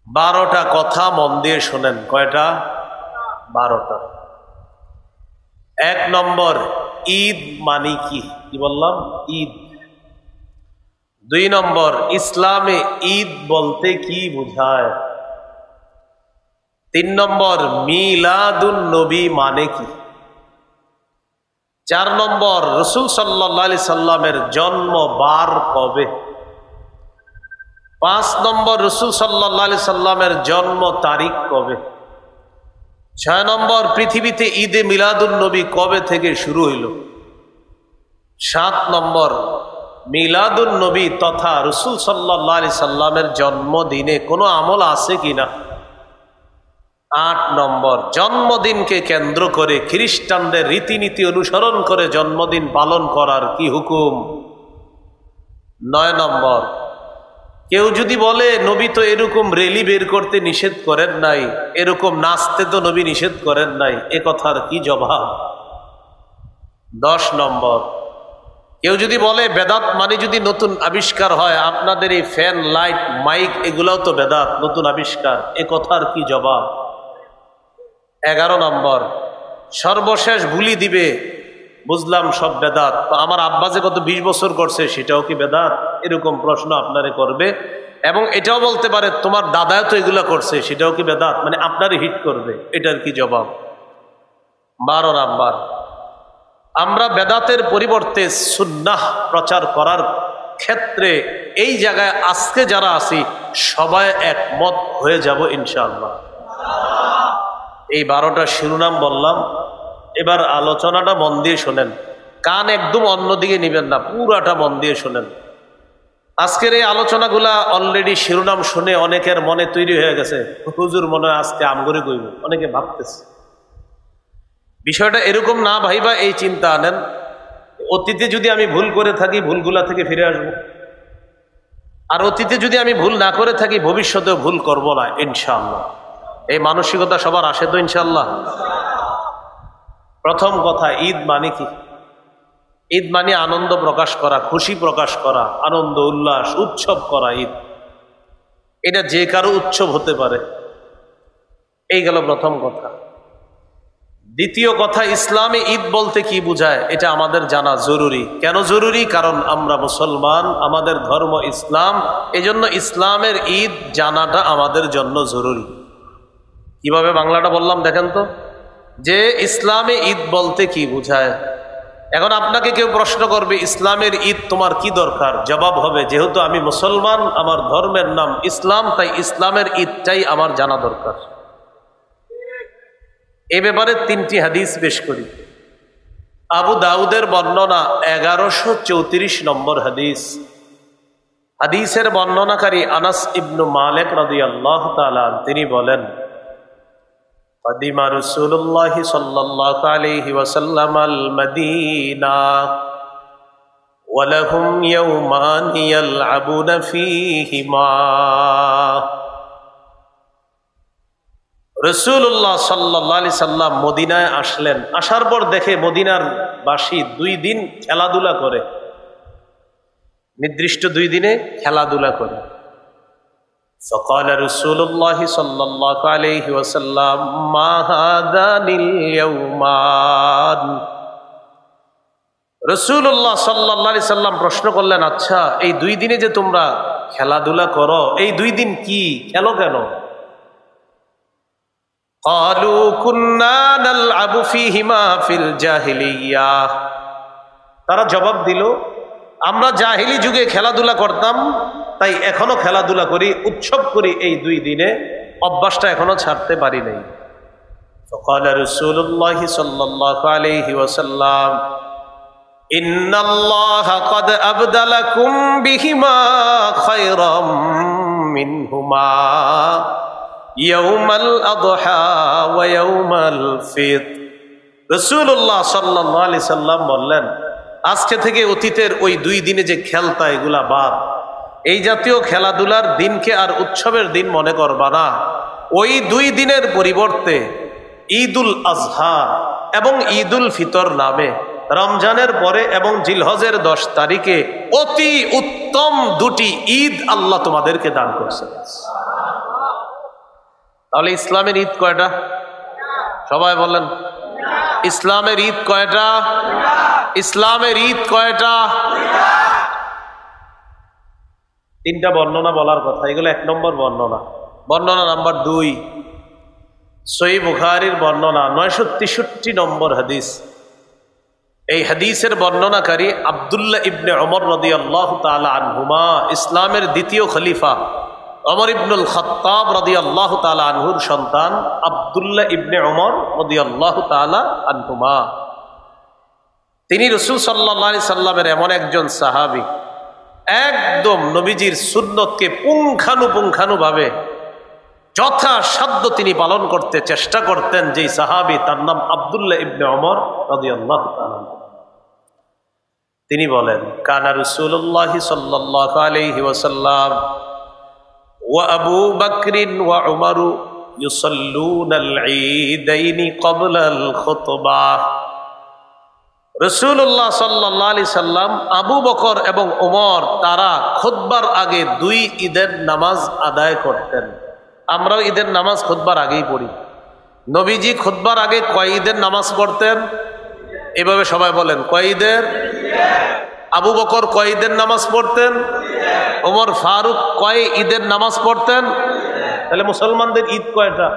12টা কথা মন দিয়ে শোনেন। কয়টা? 12টা। 1 নম্বর, ঈদ মানে কি? কি বললাম? ঈদ। 2 নম্বর, ইসলামে ঈদ বলতে কি বোঝায়? 3 নম্বর, মিলাদুন নবী মানে কি? 4 নম্বর, রাসূল সাল্লাল্লাহু আলাইহি সাল্লামের জন্ম বার কবে? 5 নম্বর, রাসূল সাল্লাল্লাহু আলাইহি সাল্লামের জন্ম তারিখ কবে? 6 নম্বর, পৃথিবীতে ঈদে মিলাদুন নবী কবে থেকে শুরু হইল? 7 নম্বর, মিলাদুন নবী তথা রাসূল সাল্লাল্লাহু আলাইহি সাল্লামের জন্মদিনে কোনো আমল আছে কিনা? 8 নম্বর, জন্মদিনকে কেন্দ্র করে খ্রিস্টানদের রীতিনীতি অনুসরণ করে জন্মদিন পালন করার কি হুকুম? 9 নম্বর, কেউ যদি বলে নবী তো এরকম রেলি বের করতে নিষেধ করেন নাই, এরকম নাচতে তো নবী নিষেধ করেন নাই, এ কথার কি জবাব? 10 নম্বর, কেউ যদি বলে বেদাত মানে যদি নতুন আবিষ্কার হয়, আপনাদের এই ফ্যান, লাইট, মাইক এগুলাও তো বেদাত, নতুন আবিষ্কার, এ কথার কি জবাব? 11 নম্বর, সর্বশেষ ভুলি দিবে, বুঝলাম সব বেদাত, তো আমার আব্বা যে গত 20 বছর করছে সেটাও কি বেদাত? এরকম প্রশ্ন আপনারে করবে। এবং এটাও বলতে পারে তোমার দাদাও তো এগুলা করছে, সেটাও কি বেদাত? মানে আপনারে হিট করবে, এটার কি জবাব? 12 নাম্বার, আমরা বেদাতের পরিবর্তে সুন্নাহ প্রচার করার ক্ষেত্রে এই জায়গায় আজকে যারা আছি সবাই একমত হয়ে যাব ইনশাআল্লাহ। এই 12টা শিরোনাম বললাম। এবার আলোচনাটা মন দিয়ে শোনেন, কান একদম অন্যদিকে নিবেন না, পুরাটা মন দিয়ে শোনেন। আজকের এই আলোচনাগুলা অলরেডি শিরোনাম শুনে অনেকের মনে তৈরি হয়ে গেছে, হুজুর মনে হয় আজকে আমগরে কইব, অনেকে ভাবতেছে। বিষয়টা এরকম না ভাইবা, এই চিন্তা আনেন অতীতে যদি আমি ভুল করে থাকি ভুলগুলা থেকে ফিরে আসবো, আর অতীতে যদি আমি ভুল না করে থাকি ভবিষ্যতেও ভুল করব না ইনশাআল্লাহ। এই মানসিকতা সবার আসে তো ইনশাআল্লাহ? প্রথম কথা, ঈদ মানে কি? ঈদ মানে আনন্দ প্রকাশ করা, খুশি প্রকাশ করা, আনন্দ উল্লাস উৎসব করা। ঈদ এটা যে কারো উৎসব হতে পারে। এই গেল প্রথম কথা। দ্বিতীয় কথা, ইসলামে ঈদ বলতে কি বোঝায় এটা আমাদের জানা জরুরি। কেন জরুরি? কারণ আমরা মুসলমান, আমাদের ধর্ম ইসলাম, এজন্য ইসলামের ঈদ জানাটা আমাদের জন্য জরুরি। কিভাবে বাংলাটা বললাম দেখেন তো, যে ইসলামে ঈদ বলতে কি বোঝায়। এখন আপনাকে কেউ প্রশ্ন করবে ইসলামের ঈদ তোমার কি দরকার? জবাব হবে, যেহেতু আমি মুসলমান, আমার ধর্মের নাম ইসলাম, তাই ইসলামের ঈদটাই আমার জানা দরকার। এ ব্যাপারে 3টি হাদিস পেশ করি। আবু দাউদের বর্ণনা 1134 নম্বর হাদিস। হাদিসের বর্ণনাকারী আনাস ইবনু মালিক রাদিয়াল্লাহু তাআলা তিনি বলেন, قدم رسول الله صلى الله عليه وسلم المدينة ولهم يومان يلعبون فيهما। রাসূলুল্লাহ সাল্লাল্লাহু আলাইহি সাল্লাম মদিনায় আসলেন। আসার পর দেখে মদিনার বাসী 2 দিন খেলাধুলা করে, নির্দিষ্ট 2 দিনে খেলাধুলা করে। فقال رسول الله صلى الله عليه وسلم ما هذان اليومان। রাসূলুল্লাহ সাল্লাল্লাহু আলাইহি সাল্লাম প্রশ্ন করলেন, আচ্ছা এই 2 দিনে যে তোমরা খেলাধুলা করো, এই 2 দিন কি, খেলো কেন? قالوا كنا نلعب فيهما في الجاهلية। তারা জবাব দিল, আমরা জাহিলি যুগে খেলাধুলা করতাম, তাই এখনো খেলাধুলা করি, উৎসব করি এই 2 দিনে, অভ্যাসটা এখনো ছাড়তে পারি নাই। فقال رسول الله صلى الله عليه وسلم إن الله قد أبدلكم بهما خيرا منهما يوم الأضحى ويوم الفطر। রাসূলুল্লাহ সাল্লাল্লাহু আলাইহি সাল্লাম বললেন, আজকে থেকে অতীতের ওই 2 দিনে যে খেলতা এগুলা বাদ, এই জাতীয় খেলাধুলার দিনকে আর উৎসবের দিন মনে করবা না। ওই 2 দিনের পরিবর্তে ঈদুল আজহা এবং ঈদুল ফিতর নামে রমজানের পরে এবং জিলহজের 10 তারিখে অতি উত্তম 2টি ঈদ আল্লাহ তোমাদেরকে দান করছেন। তাহলে ইসলামের ঈদ কয়টা? সবাই বলেন, ইসলামের ঈদ কয়টা? ইসলামের ঈদ কয়টা? তিনটা বর্ণনা বলার কথা, এগুলো 1 নম্বর বর্ণনা। বর্ণনা নাম্বার 2, সহিহ বুখারীর বর্ণনা 963 নম্বর হাদিস। এই হাদিসের বর্ণনাকারী আব্দুল্লাহ ইবনে ওমর রাদিয়াল্লাহু তাআলা আনহুমা, ইসলামের দ্বিতীয় খলিফা ওমর ইবনুল খাত্তাব রাদিয়াল্লাহু তাআলা আনহুর সন্তান আব্দুল্লাহ ইবনে ওমর রাদিয়াল্লাহু তাআলা আনহুমা। তিনি রাসূল সাল্লাল্লাহু আলাইহি সাল্লামের এমন একজন সাহাবী, একদম নবীজির সুন্নতকে পুঙ্খানুপুঙ্খানুভাবে যথাসাধ্য তিনি পালন করতে চেষ্টা করতেন। যেই সাহাবী, তার নাম আব্দুল্লাহ ইবনে ওমর রাদিয়াল্লাহু তাআলা। তিনি বলেন, কানা রাসূলুল্লাহ সাল্লাল্লাহু আলাইহি ওয়াসাল্লাম ওয়া আবু বকর ওয়া উমর ইউসাল্লুনাল ঈদাইনি ক্বাবলাল খুতবাহ। রাসূলুল্লাহ সাল্লাল্লাহু আলাইহি সাল্লাম, আবু বকর এবং ওমর, তারা খুতবার আগে 2 ঈদের নামাজ আদায় করতেন। আমরাও ঈদের নামাজ খুতবার আগেই পড়ি। নবীজি খুতবার আগে কয় ঈদের নামাজ পড়তেন? এভাবে সবাই বলেন, কয় ঈদের? আবু বকর কয় ঈদের নামাজ পড়তেন? ওমর ফারুক কয় ঈদের নামাজ পড়তেন? তাহলে মুসলমানদের ঈদ কয়টা?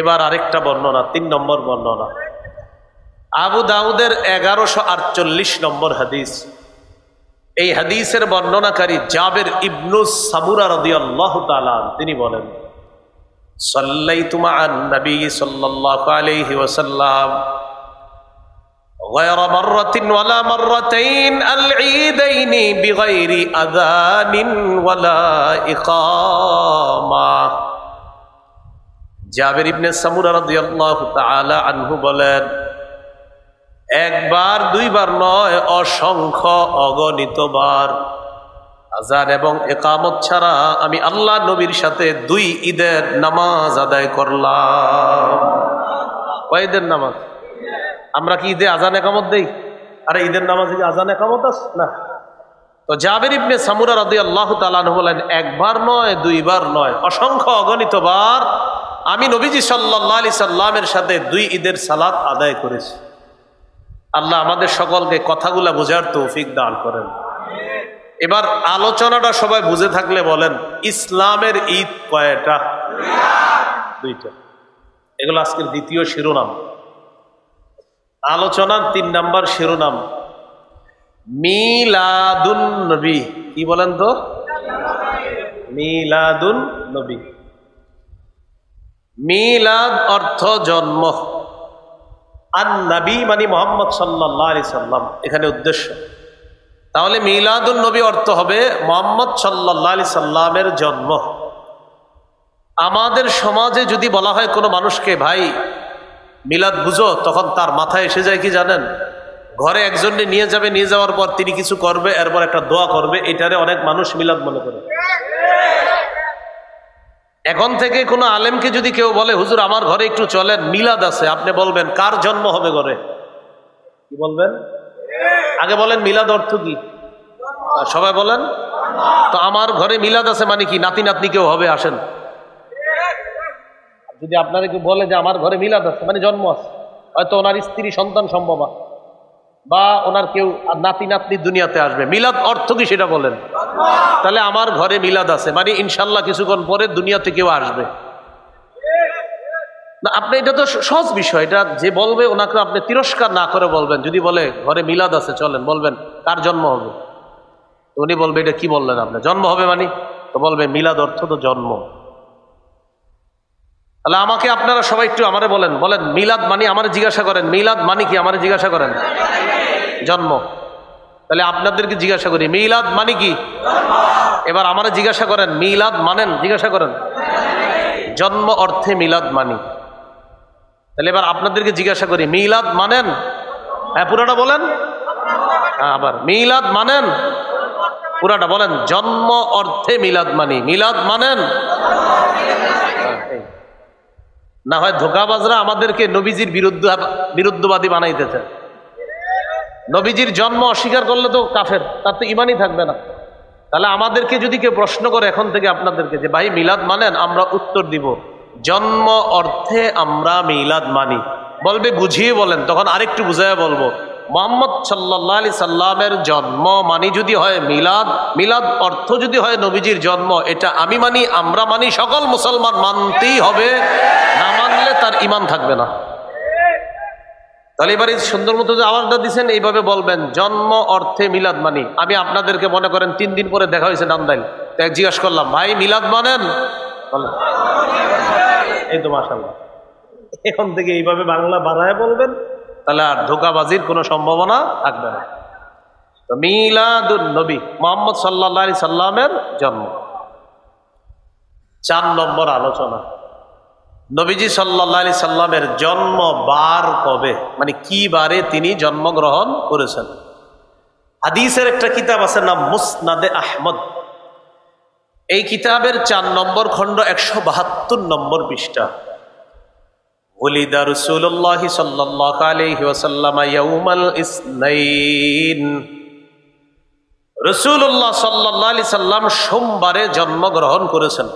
এবার আরেকটা বর্ণনা, 3 নম্বর বর্ণনা, আবু দাউদের 1148 নম্বর হাদিস। এই হাদিসের বর্ণনাকারী জাবের ইবনু সামুরা রাদিয়াল্লাহু তাআলা, তিনি বলেন, সাল্লাইতু মা'আন নবী সাল্লাল্লাহু আলাইহি ওয়াসাল্লাম غير مرة ولا مرتين العيدين بغير أذان ولا إقامة। জাবের ইবনে সামুরা রাদিয়াল্লাহু তাআলা আনহু বলেন, একবার 2 বার নয়, অসংখ্য অগণিত বার আযান এবং ইকামত ছাড়া আমি আল্লাহ নবীর সাথে 2 ঈদের নামাজ আদায় করলাম। কয় ঈদের নামাজ? আমরা কি ঈদে আযান ইকামত দেই? আরে ঈদের নামাজে কি আযান ইকামত আছে না? তো জাবের ইবনে সামুরা রাদিয়াল্লাহু তাআলা আনহু বলেন, একবার নয়, 2 বার নয়, অসংখ্য অগণিত বার আমি নবীজি সাল্লাল্লাহু আলাইহি সাল্লামের সাথে 2 ঈদের সালাত আদায় করেছি। আল্লাহ আমাদের সকলকে কথাগুলা বোঝার তৌফিক দান করেন। এবার আলোচনাটা সবাই বুঝে থাকলে বলেন, ইসলামের ঈদ কয়টা? 2টা। এগুলো আজকের দ্বিতীয় শিরোনাম। আলোচনার 3 নম্বর শিরোনাম, মিলাদুন নবী। কি বলেন তো? মিলাদুন নবী। মিলাদ অর্থ জন্ম, আর নবী মানে মুহাম্মদ সাল্লাল্লাহু আলাইহি সাল্লাম, এখানে উদ্দেশ্য। তাহলে মিলাদুন নবী অর্থ হবে মুহাম্মদ সাল্লাল্লাহু আলাইহি সাল্লামের জন্ম। আমাদের সমাজে যদি বলা হয় কোনো মানুষকে, ভাই মিলাদ বুঝো, তখন তার মাথায় এসে যায় কি জানেন? ঘরে একজনকে নিয়ে যাবে, নিয়ে যাওয়ার পর তিনি কিছু করবে, এরপর একটা দোয়া করবে, এটারে অনেক মানুষ মিলাদ মনে করে। এখন থেকে কোনো আলেমকে যদি কেউ বলে, হুজুর আমার ঘরে একটু চলেন, মিলাদ আছে, আপনি বলবেন কার জন্ম হবে ঘরে? কি বলবেন? আগে বলেন মিলাদ অর্থ কি? সবাই বলেন তো। আমার ঘরে মিলাদ আছে মানে কি? নাতি নাতনি কেউ হবে, আসেন। যদি আপনারা কেউ বলে যে আমার ঘরে মিলাদ আছে মানে জন্ম আছে, হয়তো ওনার স্ত্রী সন্তান সম্ভব, বা ওনার কেউ নাতি নাতনি দুনিয়াতে আসবে, মিলাদ অর্থ কি সেটা বলেন। তাহলে আমার ঘরে মিলাদ আছে মানে ইনশাল্লাহ কিছুক্ষণ পরে দুনিয়াতে কেউ আসবে না। আপনি এটা তো সহজ বিষয়, এটা যে বলবে ওনাকে আপনি তিরস্কার না করে বলবেন। যদি বলে ঘরে মিলাদ আছে চলেন, বলবেন কার জন্ম হবে? তো উনি বলবে এটা কি বললেন আপনি? জন্ম হবে মানে? তো বলবে মিলাদ অর্থ তো জন্ম। তাহলে আমাকে আপনারা সবাই একটু আমারে বলেন, মিলাদ মানে, আমারে জিজ্ঞাসা করেন মিলাদ মানে কি, আমারে জিজ্ঞাসা করেন। জন্ম। তাহলে আপনাদেরকে জিজ্ঞাসা করি মিলাদ মানে কি? এবার আমারে জিজ্ঞাসা করেন মিলাদ মানেন? জিজ্ঞাসা করেন। জন্ম অর্থে মিলাদ মানি। তাহলে এবার আপনাদেরকে জিজ্ঞাসা করি মিলাদ মানেন? হ্যাঁ পুরাটা বলেন। আবার মিলাদ মানেন? পুরাটা বলেন। জন্ম অর্থে মিলাদ মানি। মিলাদ মানেন? না হয় ধোঁকাবাজরা আমাদেরকে নবীজির বিরুদ্ধবাদী বানাইতেছে। নবীজির জন্ম অস্বীকার করলে তো কাফের, তার তো ইমানই থাকবে না। তাহলে আমাদেরকে যদি কেউ প্রশ্ন করে এখন থেকে আপনাদেরকে যে ভাই মিলাদ মানেন, আমরা উত্তর দিব জন্ম অর্থে আমরা মিলাদ মানি। বলবে বুঝিয়ে বলেন, তখন আরেকটু বুঝাইয়া বলবো মুহাম্মদ সাল্লাল্লাহু আলাইহি সাল্লামের জন্ম মানি যদি হয় মিলাদ, মিলাদ অর্থ যদি হয় নবীজির জন্ম, এটা আমি মানি, আমরা মানি, সকল মুসলমান মানতেই হবে, না মানলে তার ঈমান থাকবে না। তাহলে এবারে সুন্দর মতো যে আওয়াজটা দিচ্ছেন এইভাবে বলবেন জন্ম অর্থে মিলাদ মানি। আমি আপনাদেরকে মনে করেন 3 দিন পরে দেখা হয়েছে নান্দাইল, তাই জিজ্ঞাসা করলাম ভাই মিলাদ মানেন, এই তো মাশাআল্লাহ। এখন থেকে এইভাবে বাংলা বাড়ায় বলবেন, তাহলে আর ধোঁকাবাজির কোনো সম্ভাবনা থাকবে না। তো মিলাদুন নবী, মুহাম্মদ সাল্লাল্লাহু আলাইহি সাল্লামের জন্ম। 4 নম্বর আলোচনা, নবীজি সাল্লাল্লাহু আলাইহি সাল্লামের জন্ম বার কবে, মানে কি বারে তিনি জন্মগ্রহণ করেছেন। হাদিসের একটা কিতাব আছে নাম মুসনাদে আহমদ। এই কিতাবের 4 নম্বর খণ্ড 172 নম্বর পৃষ্ঠা। ওলিদা রাসূলুল্লাহ সাল্লাল্লাহু আলাইহি ওয়াসাল্লাম ইয়াউমাল ইসনাইন। রাসূলুল্লাহ সাল্লাল্লাহু আলাইহি সাল্লাম সোমবারে জন্মগ্রহণ করেছেন।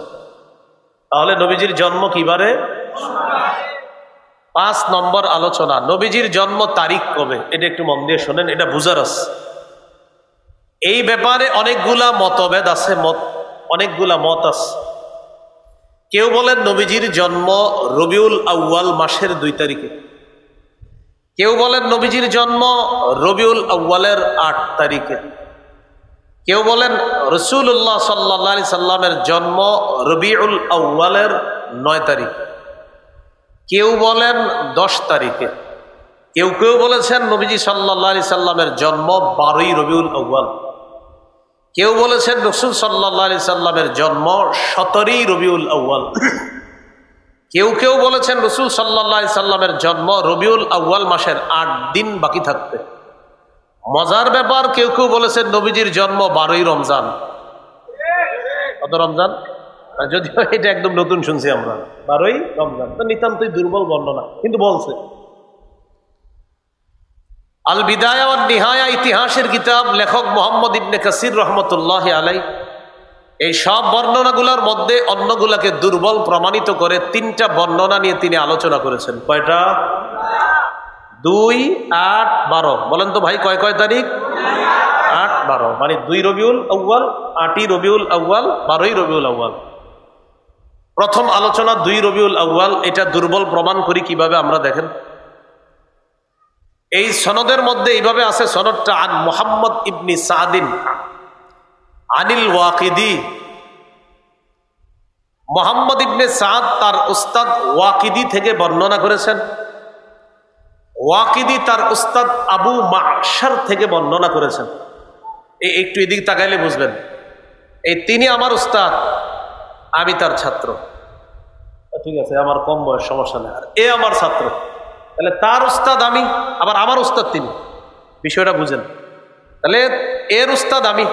তাহলে নবীজির জন্ম কিবারে? 5 নম্বর আলোচনা, নবীজির জন্ম তারিখ কবে, এটা একটু মন দিয়ে শোনেন, এটা বুঝার আছে। এই ব্যাপারে অনেকগুলা মতভেদ আছে, অনেকগুলা মত আছে। কেউ বলেন নবীজির জন্ম রবিউল আউয়াল মাসের 2 তারিখে, কেউ বলেন নবীজির জন্ম রবিউল আউয়ালের 8 তারিখে, কেউ বলেন রাসূলুল্লাহ সাল্লাল্লাহু আলাইহি সাল্লামের জন্ম রবিউল আউয়ালের 9 তারিখ, কেউ বলেন 10 তারিখে, কেউ কেউ বলেছেন নবীজি সাল্লাল্লাহু আলাইহি সাল্লামের জন্ম 12ই রবিউল আউয়াল, কেউ বলেছেন রাসূল সাল্লাল্লাহু আলাইহি সাল্লামের জন্ম 17ই রবিউল আউয়াল, কেউ কেউ বলেছেন রাসূল সাল্লাল্লাহু আলাইহি সাল্লামের জন্ম রবিউল আউয়াল মাসের 8 দিন বাকি থাকতে। মজার ব্যাপার, কেউ কেউ বলেছেন নবীজির জন্ম 12ই রমজান। কত রমজান? যদিও এটা একদম নতুন শুনছি আমরা, 12ই রমজান, তো নিতান্তই দুর্বল বর্ণনা, কিন্তু বলছে। আল বিদায়া ওয়ান নিহায়া ইতিহাসের কিতাব, লেখক মুহাম্মদ ইবনে কাসির রহমতুল্লাহি আলাইহি এই সব বর্ণনাগুলোর মধ্যে অন্যগুলাকে দুর্বল প্রমাণিত করে 3টা বর্ণনা নিয়ে তিনি আলোচনা করেছেন। কয়টা? 2, 8, 12। বলেন তো ভাই কয় কয় তারিখ? 8, 12, মানে 2 রবিউল আউয়াল, 8ই রবিউল আউয়াল, 12ই রবিউল আউয়াল। প্রথম আলোচনা 2 রবিউল আউয়াল, এটা দুর্বল প্রমাণ করি কিভাবে আমরা দেখেন। এই সনদের মধ্যে এইভাবে আছে, সনদটা আন মুহাম্মদ ইবনে সাদিন আনিল ওয়াকিদি। মুহাম্মদ ইবনে সাদ তার উস্তাদ ওয়াকিদি থেকে বর্ণনা করেছেন, ওয়াকিদি তার উস্তাদ আবু মাশার থেকে বর্ণনা করেছেন। একটু এদিক তাকাইলে বুঝবেন, এই তিনি আমার উস্তাদ, আমি তার ছাত্র। ঠিক আছে, আমার কম বয়স, সমস্যা নেই। আর এ আমার ছাত্র, তাহলে তার উস্তাদ আমি, আবার আমার উস্তাদ তিনি। বিষয়টা বুঝেন, তাহলে এর উস্তাদ আমি,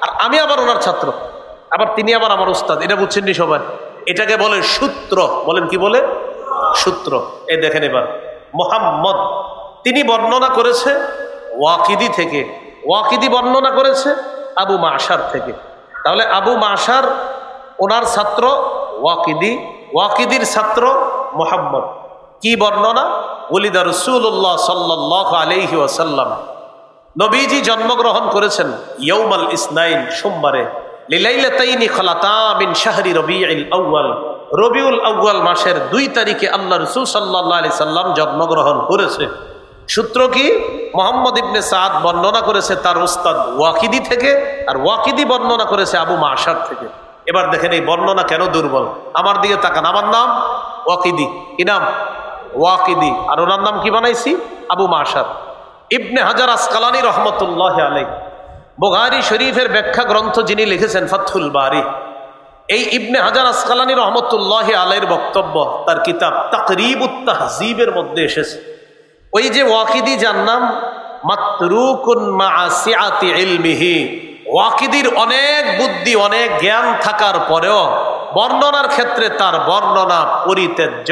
আর আমি আবার ওনার ছাত্র, আবার তিনি আবার আমার উস্তাদ। এটা বুঝছেন নি সবাই? এটাকে বলে সূত্র। বলেন কি বলে? সূত্র। এই দেখেন এবার, মুহাম্মদ তিনি বর্ণনা করেছে ওয়াকিদি থেকে, ওয়াকিদি বর্ণনা করেছে আবু মাশার থেকে। তাহলে আবু মাশার ওনার ছাত্র ওয়াকিদি, ওয়াকিদির ছাত্র মুহাম্মদ। কি বর্ণনা? ওলিদা রাসূলুল্লাহ সাল্লাল্লাহু আলাইহি ওয়াসাল্লাম, নবীজি জন্মগ্রহণ করেছেন ইয়াউমাল ইসনাইন, সোমবারে, লিলাইলাতাইনি খালাতা মিন শাহরি রবিউল আউয়াল, রবিউল আউয়াল মাসের 2 তারিখে আল্লাহ রাসূল সাল্লাল্লাহু আলাইহি সাল্লাম জন্মগ্রহণ করেছে। সূত্র কি? মুহাম্মদ ইবনে সাদ বর্ণনা করেছে তার উস্তাদ ওয়াকিদি থেকে, আর ওয়াকিদি বর্ণনা করেছে আবু মাশার থেকে। এবার দেখেন এই বর্ণনা কেন দুর্বল। আমার দিকে তাকান, আমার নাম ওয়াকিদি, কি নাম? ওয়াকিদি। আর ওনার নাম কি বানাইছি? আবু মাশার। ইবনে হাজার আসকালানী রহমতুল্লাহি আলাইহি বুখারী শরীফের ব্যাখ্যা গ্রন্থ যিনি লিখেছেন ফাতহুল বারী, এই ইবনে হাজার আসকালানী রহমতুল্লাহি আলাইহির বক্তব্য তার কিতাব তাকরিবুত তাহযীবের মধ্যে এসেছে। ওই যে ওয়াকিদি, যার নাম মাতরুকুন মা'a সিআতি ইলমিহি, ওয়াকিদির অনেক বুদ্ধি, অনেক জ্ঞান থাকার পরেও বর্ণনার ক্ষেত্রে তার বর্ণনা পরিত্যাজ্য।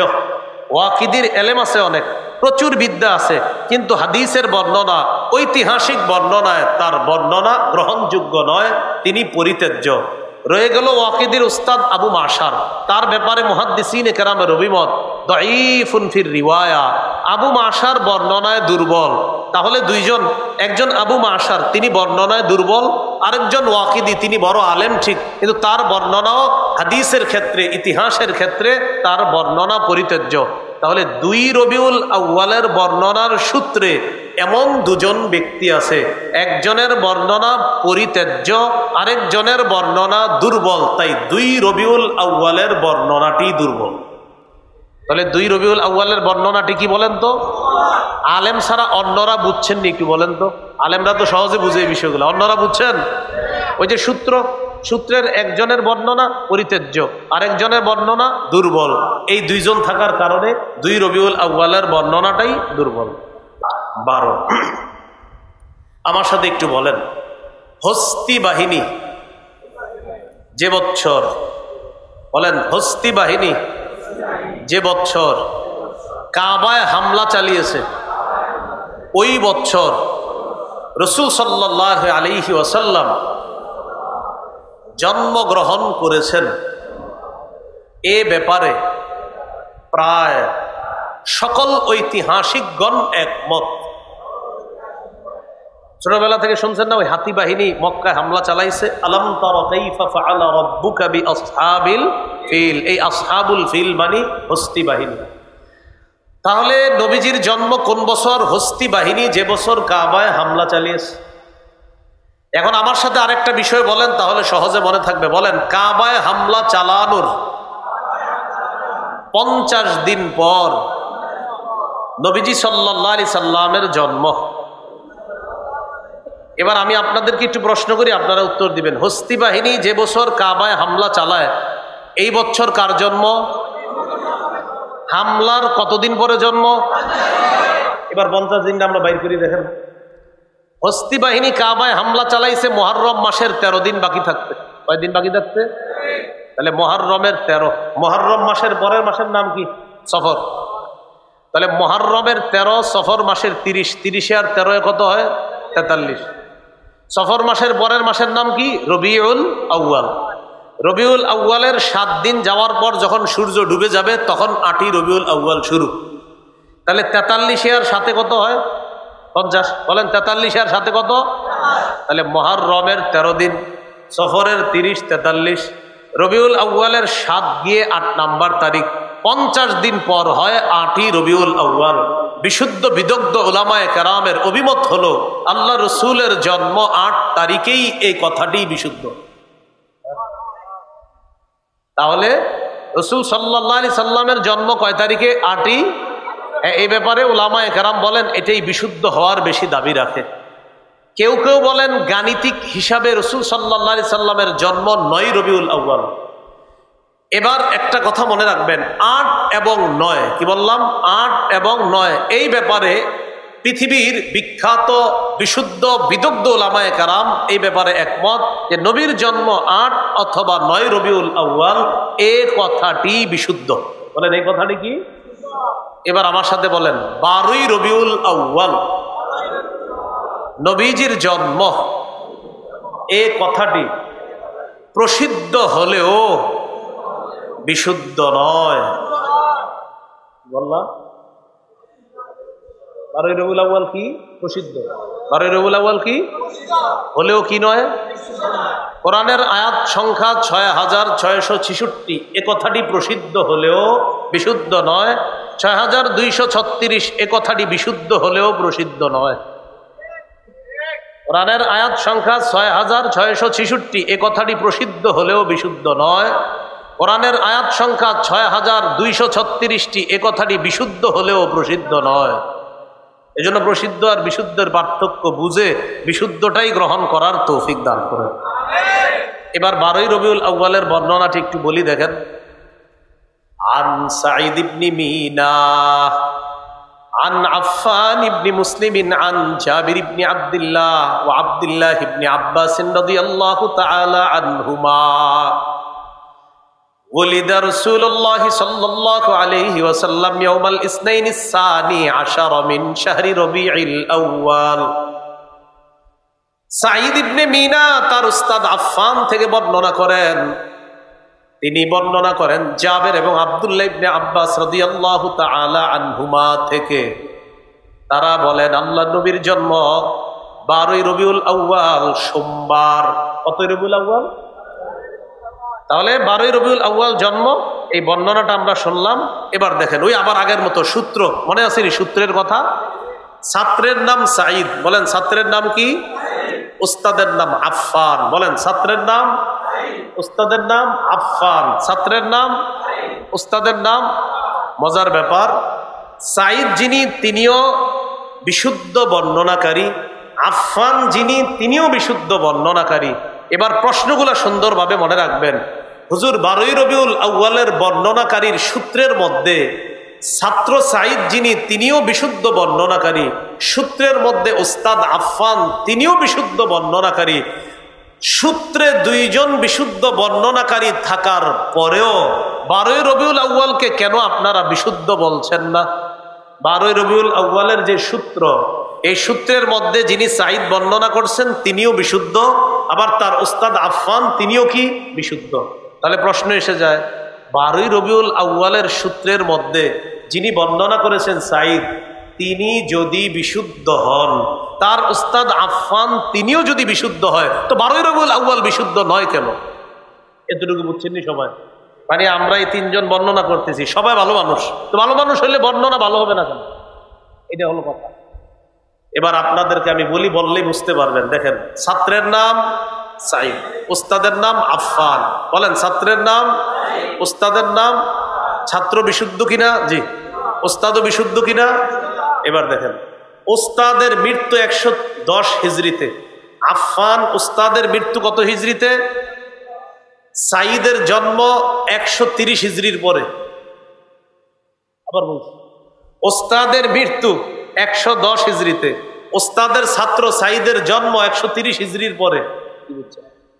ওয়াকিদির এলেম আছে অনেক, প্রচুর বিদ্যা আছে, কিন্তু হাদিসের বর্ণনা, ঐতিহাসিক বর্ণনায় তার বর্ণনা গ্রহণযোগ্য নয়, তিনি পরিত্যাজ্য। রয়ে গেল ওয়াকিদের উস্তাদ আবু মাশার, তার ব্যাপারে মুহাদ্দিসিনে কেরামের অভিমত দাঈফুন ফির রিওয়ায়া, আবু মাশার বর্ণনায় দুর্বল। তাহলে দুইজন, একজন আবু মাশার তিনি বর্ণনায় দুর্বল, আরেকজন ওয়াকিদি তিনি বড় আলেম ঠিক, কিন্তু তার বর্ণনাও হাদিসের ক্ষেত্রে, ইতিহাসের ক্ষেত্রে তার বর্ণনা পরিত্যাজ্য। তাহলে 2 রবিউল আউয়ালের বর্ণনার সূত্রে এমন দুজন ব্যক্তি আছে, একজনের বর্ণনা পরিত্যাজ্য, আরেকজনের বর্ণনা দুর্বল, তাই 2 রবিউল আউয়ালের বর্ণনাটি দুর্বল। তাহলে 2 রবিউল আউয়ালের বর্ণনাটি কি বলেন তো? আলেম ছাড়া অন্যরা বুঝছেন নি? একটু বলেন তো, আলেমরা তো সহজে বুঝে এই বিষয়গুলো, অন্যরা বুঝছেন? ওই যে সূত্রের একজনের বর্ণনা পরিত্যাজ্য, আরেকজনের বর্ণনা দুর্বল, এই 2 জন থাকার কারণে 2 রবিউল আউয়ালের বর্ণনাটাই দুর্বল। 12, আমার সাথে একটু বলেন, হস্তি বাহিনী যে বৎসর, বলেন হস্তি বাহিনী যে বৎসর কাবায় হামলা চালিয়েছে, ওই বৎসর রাসূল সাল্লাল্লাহু আলাইহি ওয়াসাল্লাম জন্মগ্রহণ করেছেন। এ ব্যাপারে প্রায় সকল ঐতিহাসিকগণ একমত। ছোটবেলা থেকে শুনছেন না, ওই হাতি বাহিনী মক্কায় হামলা চালাইছে, আলাম তারা কাইফা ফাআলা রাব্বুকা বিআসহাবিল ফিল, এই আসহাবুল ফিল মানে হস্তি বাহিনী। তাহলে নবীজির জন্ম কোন বছর? হস্তি বাহিনী যে বছর কাবায় হামলা চালিয়েছে। এখন আমার সাথে আরেকটা বিষয় বলেন, তাহলে সহজে মনে থাকবে। বলেন, কাবায় হামলা চালানোর 50 দিন পর নবীজি সাল্লাল্লাহু আলাইহি সাল্লামের জন্ম। এবার আমি আপনাদেরকে একটু প্রশ্ন করি, আপনারা উত্তর দিবেন। হস্তি বাহিনী যে বছর কাবায় হামলা চালায়, এই বছর কার জন্ম? হামলার কতদিন পরে জন্ম? এবার 50 দিনটা আমরা বাইর করি, দেখেন। হস্তি বাহিনী কাবায় হামলা চালাইছে মুহররম মাসের 13 দিন বাকি থাকতে। কয় দিন বাকি থাকতে? তাহলে মুহররমের 13। মুহররম মাসের পরের মাসের নাম কি? সফর। তাহলে মুহররমের 13, সফর মাসের 30, 30 আর 13 কত হয়? 43। সফর মাসের পরের মাসের নাম কি? রবিউল আউয়াল। রবিউল আউয়ালের 7 দিন যাওয়ার পর যখন সূর্য ডুবে যাবে, তখন 8ই রবিউল আউয়াল শুরু। তাহলে 43 এর সাথে কত হয়? 50। বলেন 43 এর সাথে কত? তাহলে মুহররমের 13 দিন, সফরের 30, 43, রবিউল আউয়ালের 7 গিয়ে 8 নাম্বার তারিখ, 50 দিন পর হয় 8ই রবিউল আউয়াল। বিশুদ্ধ বিদগ্ধ উলামায়ে কেরামের অভিমত হলো আল্লাহ রসুলের জন্ম 8 তারিখেই, এই কথাটি বিশুদ্ধ। তাহলে রসুল সাল্লাল্লাহু আলাইহি সাল্লামের জন্ম কয় তারিখে? 8ই। এই ব্যাপারে উলামায়ে কেরাম বলেন এটাই বিশুদ্ধ হওয়ার বেশি দাবি রাখে। কেউ কেউ বলেন গাণিতিক হিসাবে রসুল সাল্লাল্লাহু আলাইহি সাল্লামের জন্ম 9 রবিউল আউয়াল। এবার একটা কথা মনে রাখবেন, 8 এবং 9, কি বললাম? 8 এবং 9, এই ব্যাপারে পৃথিবীর বিখ্যাত বিশুদ্ধ বিদগ্ধ উলামায়ে কেরাম এই ব্যাপারে একমত যে নবীর জন্ম 8 অথবা 9 রবিউল আউয়াল, এই কথাটি বিশুদ্ধ। বলেন এই কথাটি কি? এবার আমার সাথে বলেন, 12ই রবিউল আউয়াল নবীজির জন্ম, এই কথাটি প্রসিদ্ধ হলেও বিশুদ্ধ নয়। বললাম 12ই রবিউল আউয়াল কি? প্রসিদ্ধ। 12ই রবিউল আউয়াল কি? হলেও কি নয়? কোরআনের আয়াত সংখ্যা 6666, এ কথাটি প্রসিদ্ধ হলেও বিশুদ্ধ নয়। 6236, এ কথাটি বিশুদ্ধ হলেও প্রসিদ্ধ নয়। কোরআনের আয়াত সংখ্যা 6666, এ কথাটি প্রসিদ্ধ হলেও বিশুদ্ধ নয়। কোরআনের আয়াত সংখ্যা 6236টি, এ কথাটি বিশুদ্ধ হলেও প্রসিদ্ধ নয়। এজন্য প্রসিদ্ধ আর বিশুদ্ধের পার্থক্য বুঝে বিশুদ্ধটাই গ্রহণ করার তৌফিক দান করেন। এবার 12ই রবিউল আউয়ালের বর্ণনাটি একটু বলি, দেখেন। আন সাঈদ ইবনে মিনা আন আফফান ইবনে মুসলিম আন জাবির ইবনে আব্দুল্লাহ ওয়া আব্দুল্লাহ ইবনে আব্বাস রাদিয়াল্লাহু তাআলা আনহুমা ولد رسول الله صلى الله عليه وسلم يوم الاثنين الثاني عشر من شهر ربيع الأول। সাঈদ ইবনে মিনা তার উস্তাদ আফফান থেকে বর্ণনা করেন, তিনি বর্ণনা করেন জাবের এবং আব্দুল্লাহ ইবনে আব্বাস রাদিয়াল্লাহু তাআলা আনহুমা থেকে। তারা বলেন আল্লাহ নবীর জন্ম 12ই রবিউল আউয়াল সোমবার। কত রবিউল আউয়াল? তাহলে 12ই রবিউল আউয়াল জন্ম। এই বর্ণনাটা আমরা শুনলাম। এবার দেখেন ওই আবার আগের মতো সূত্র মনে আছে নি? সূত্রের কথা। ছাত্রের নাম সাঈদ, বলেন ছাত্রের নাম কি? উস্তাদের নাম আফফান, বলেন ছাত্রের নাম। উস্তাদের নাম আফফান, ছাত্রের নাম। উস্তাদের নাম। মজার ব্যাপার, সাঈদ যিনি তিনিও বিশুদ্ধ বর্ণনাকারী, আফফান যিনি তিনিও বিশুদ্ধ বর্ণনাকারী। এবার প্রশ্নগুলো সুন্দরভাবে মনে রাখবেন। হুজুর 12ই রবিউল আউয়ালের বর্ণনাকারীর সূত্রের মধ্যে ছাত্র সাঈদ যিনি তিনিও বিশুদ্ধ বর্ণনাকারী, সূত্রের মধ্যে উস্তাদ আফফান তিনিও বিশুদ্ধ বর্ণনাকারী। সূত্রে দুইজন বিশুদ্ধ বর্ণনাকারী থাকার পরেও 12ই রবিউল আউয়ালকে কেন আপনারা বিশুদ্ধ বলছেন না? 12ই রবিউল আউয়ালের যে সূত্র, এই সূত্রের মধ্যে যিনি সাঈদ বর্ণনা করছেন তিনিও বিশুদ্ধ, আবার তার উস্তাদ আফফান তিনিও কি বিশুদ্ধ। তাহলে প্রশ্ন এসে যায়, 12ই রবিউল আউয়ালের সূত্রের মধ্যে যিনি বর্ণনা করেছেন সাঈদ, তিনি যদি বিশুদ্ধ হন, তার উস্তাদ আফফান তিনিও যদি বিশুদ্ধ হয়, তো 12ই রবিউল আউয়াল বিশুদ্ধ নয় কেন? এতটুকু বুঝছেননি সবাই? মানে আমরা এই তিনজন বর্ণনা করতেছি, সবাই ভালো মানুষ, তো ভালো মানুষ হলে বর্ণনা ভালো হবে না কেন? এটা হলো কথা। এবার আপনাদেরকে আমি বলি, বললেই বুঝতে পারবেন। দেখেন, ছাত্রের নাম সাঈদ, উস্তাদের নাম আফফান। বলেন ছাত্রের নাম, উস্তাদের নাম। ছাত্র বিশুদ্ধ কিনা? জি। উস্তাদও বিশুদ্ধ কিনা? এবার দেখেন, উস্তাদের মৃত্যু 110 হিজরিতে, আফফান উস্তাদের মৃত্যু কত হিজরিতে? সাঈদের জন্ম 130 হিজরির পরে। আবার বলছি, উস্তাদের মৃত্যু 110 হিজরিতে, উস্তাদের ছাত্র সাঈদের জন্ম 130 হিজরির পরে।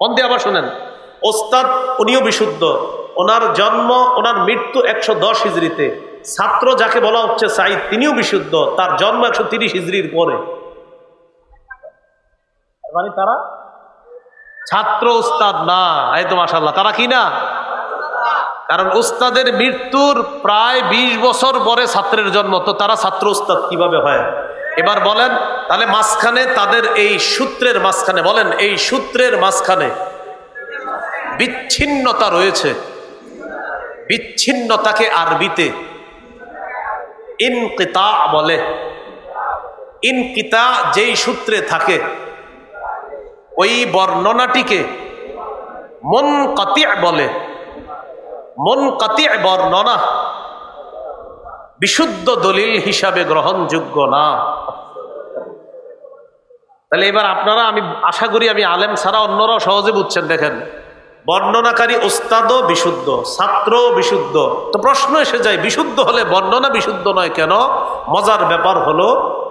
মন দিয়ে আবার শোনেন, ওস্তাদ উনিও বিশুদ্ধ, ওনার জন্ম ওনার মৃত্যু 110 হিজরিতে, ছাত্র যাকে বলা হচ্ছে সাঈদ তিনিও বিশুদ্ধ, তার জন্ম 130 হিজরির পরে। মানে তারা ছাত্র, উস্তাদ না। এই তো মাশাআল্লাহ, তারা কি না? কারণ উস্তাদের মৃত্যুর প্রায় 20 বছর পরে ছাত্রের জন্ম, তো তারা ছাত্র উস্তাদ কিভাবে হয়? এবার বলেন, তাহলে মাঝখানে তাদের এই সূত্রের মাঝখানে, বলেন এই সূত্রের মাঝখানে বিচ্ছিন্নতা রয়েছে। বিচ্ছিন্নতাকে আরবিতে ইনকিতা বলে। ইনকিতা যেই সূত্রে থাকে, ওই বর্ণনাটিকে মুনকাতি বলে। মুনকাতি বর্ণনা বিশুদ্ধ দলিল হিসাবে গ্রহণযোগ্য না। তাহলে এবার আপনারা, আমি আশা করি আমি আলেম ছাড়া অন্যরাও সহজে বুঝছেন। দেখেন, বর্ণনাকারী উস্তাদও বিশুদ্ধ, ছাত্রও বিশুদ্ধ, তো প্রশ্ন এসে যায় বিশুদ্ধ হলে বর্ণনা বিশুদ্ধ নয় কেন? মজার ব্যাপার হলো,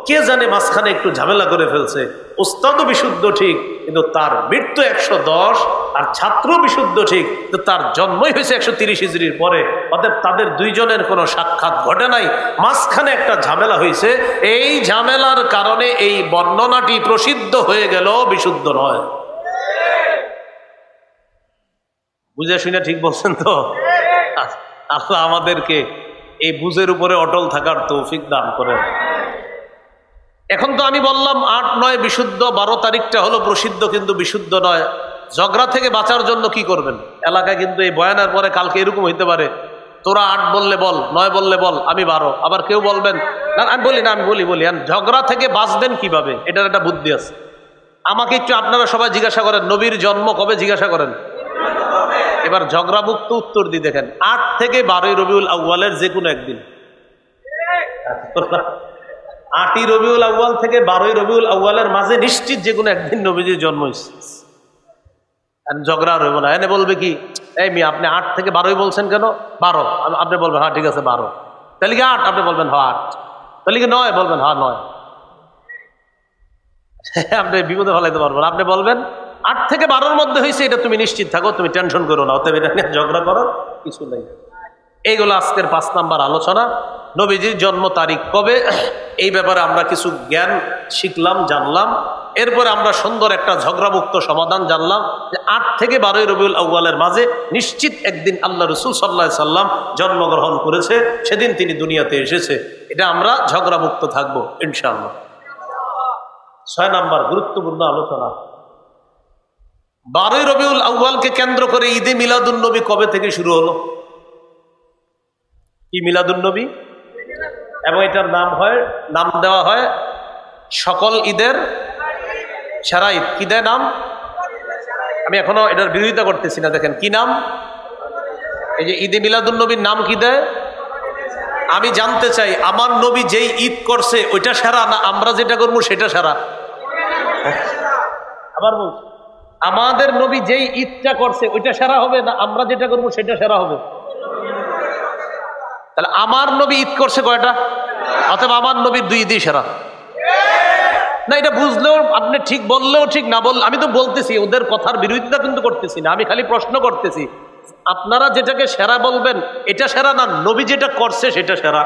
কে জানে মাঝখানে একটু ঝামেলা করে ফেলছে। উস্তাদও বিশুদ্ধ ঠিক, কিন্তু তার মৃত্যু 110, আর ছাত্র বিশুদ্ধ ঠিক, কিন্তু তার জন্মই হয়েছে 130 হিজরির পরে। অতএব তাদের দুইজনের কোনো সাক্ষাৎ ঘটে নাই, মাঝখানে একটা ঝামেলা হয়েছে। এই ঝামেলার কারণে এই বর্ণনাটি প্রসিদ্ধ হয়ে গেল, বিশুদ্ধ নয়। বুঝে শুনে ঠিক বলছেন তো? আল্লাহ আমাদেরকে এই বুঝের উপরে অটল থাকার তৌফিক দান করেন। এখন তো আমি বললাম 8-9 বিশুদ্ধ, 12 তারিখটা হলো প্রসিদ্ধ কিন্তু বিশুদ্ধ নয়। ঝগড়া থেকে বাঁচার জন্য কি করবেন? এলাকায় কিন্তু এই বয়ানের পরে কালকে এরকম হইতে পারে, তোরা 8 বললে বল, 9 বললে বল, আমি 12। আবার কেউ বলবেন না, আমি বলি না, আমি বলি। ঝগড়া থেকে বাঁচবেন কিভাবে? এটার একটা বুদ্ধি আছে। আমাকে একটু আপনারা সবাই জিজ্ঞাসা করেন, নবীর জন্ম কবে? জিজ্ঞাসা করেন। এবার ঝগড়া মুক্ত উত্তর দিয়ে দেখেন, 8 থেকে 12ই রবিউল আউয়ালের যে কোনো একদিন। 8ই রবিউল আউয়াল থেকে 12ই রবিউল আউয়ালের মাঝে নিশ্চিত যে কোনো একদিন নবীজির জন্ম হয়েছে। ঝগড়া রইব না। এনে বলবে কি, এই মেয়ে আপনি 8 থেকে 12ই বলছেন কেন? 12। আপনি বলবেন হ্যাঁ ঠিক আছে 12। তাহলে কি 8? আপনি বলবেন হ্যাঁ 8। তাহলে কি 9? বলবেন হ্যাঁ 9। আপনি বিপদে ফেলাইতে পারবেন। আপনি বলবেন 8 থেকে 12-র মধ্যে হয়েছে এটা তুমি নিশ্চিত থাকো, তুমি টেনশন করো না, অতএব এটা নিয়ে ঝগড়া করার কিছু নেই। এইগুলো আজকের 5 নাম্বার আলোচনা। নবীজির জন্ম তারিখ কবে, এই ব্যাপারে আমরা কিছু জ্ঞান শিখলাম, জানলাম। এরপরে আমরা সুন্দর একটা ঝগড়ামুক্ত সমাধান জানলাম যে 8 থেকে 12 রবিউল আউয়ালের মাঝে নিশ্চিত একদিন আল্লাহ রসুল সাল্লাল্লাহু আলাইহি সাল্লাম জন্মগ্রহণ করেছে, সেদিন তিনি দুনিয়াতে এসেছে। এটা আমরা ঝগড়ামুক্ত থাকবো ইনশাআল্লাহ। 6 নাম্বার গুরুত্বপূর্ণ আলোচনা, 12 রবিউল আউয়ালকে কেন্দ্র করে ঈদে মিলাদুন নবী কবে থেকে শুরু হলো? কি মিলাদুন নবী? এবং এটার নাম দেওয়া হয় সকল ঈদের সেরা ঈদ। কি দেয় নাম? আমি এখনো এটার বিরোধিতা করতেছি না, দেখেন কি নাম। এই যে ঈদে মিলাদুন নবীর নাম কি দেয়? আমি জানতে চাই আমার নবী যেই ঈদ করছে ওইটা সেরা না আমরা যেটা করবো সেটা সেরা? আবার বলছি, আমাদের নবী যেই ঈদটা করছে ওইটা সেরা হবে না আমরা যেটা করবো সেটা সেরা হবে? তাহলে আমার নবী ঈদ করছে কয়টা? অথবা আমার নবীর 2 ঈদই সেরা না? এটা বুঝলেও আপনি ঠিক, বললেও ঠিক, না বললে আমি তো বলতেছি, ওদের কথার বিরোধিতা কিন্তু করতেছি না, আমি খালি প্রশ্ন করতেছি আপনারা যেটাকে সেরা বলবেন এটা সেরা না নবী যেটা করছে সেটা সেরা?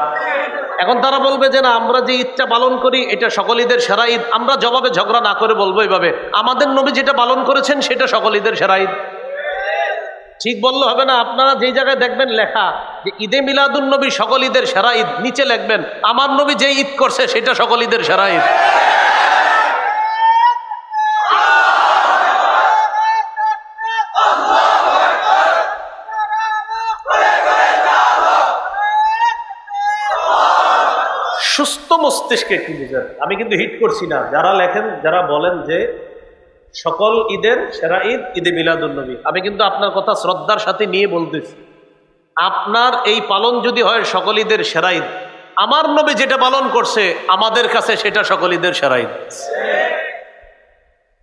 এখন তারা বলবে যে না আমরা যে ঈদটা পালন করি এটা সকল ঈদের সেরা ঈদ। আমরা জবাবে ঝগড়া না করে বলবো এইভাবে, আমাদের নবী যেটা পালন করেছেন সেটা সকল ঈদের সেরা ঈদ। ঠিক বললে হবে না। আপনারা যেই জায়গায় দেখবেন লেখা যে ঈদে মিলাদুন নবী সকল ঈদের সেরা ঈদ, নিচে লিখবেন আমার নবী যে ঈদ করছে সেটা সকল ঈদের সেরা ঈদ। সুস্থ মস্তিষ্কে কি বুঝেন? আমি কিন্তু হিট করছি না। যারা লেখেন, যারা বলেন যে সকল ঈদের সেরা ঈদ ঈদে মিলাদুন নবী, আমি কিন্তু আপনার কথা শ্রদ্ধার সাথে নিয়ে বলতেছি, আপনার এই পালন যদি হয় সকল ঈদের সেরা ঈদ, আমার নবী যেটা পালন করছে আমাদের কাছে সেটা সকল ঈদের সেরা ঈদ।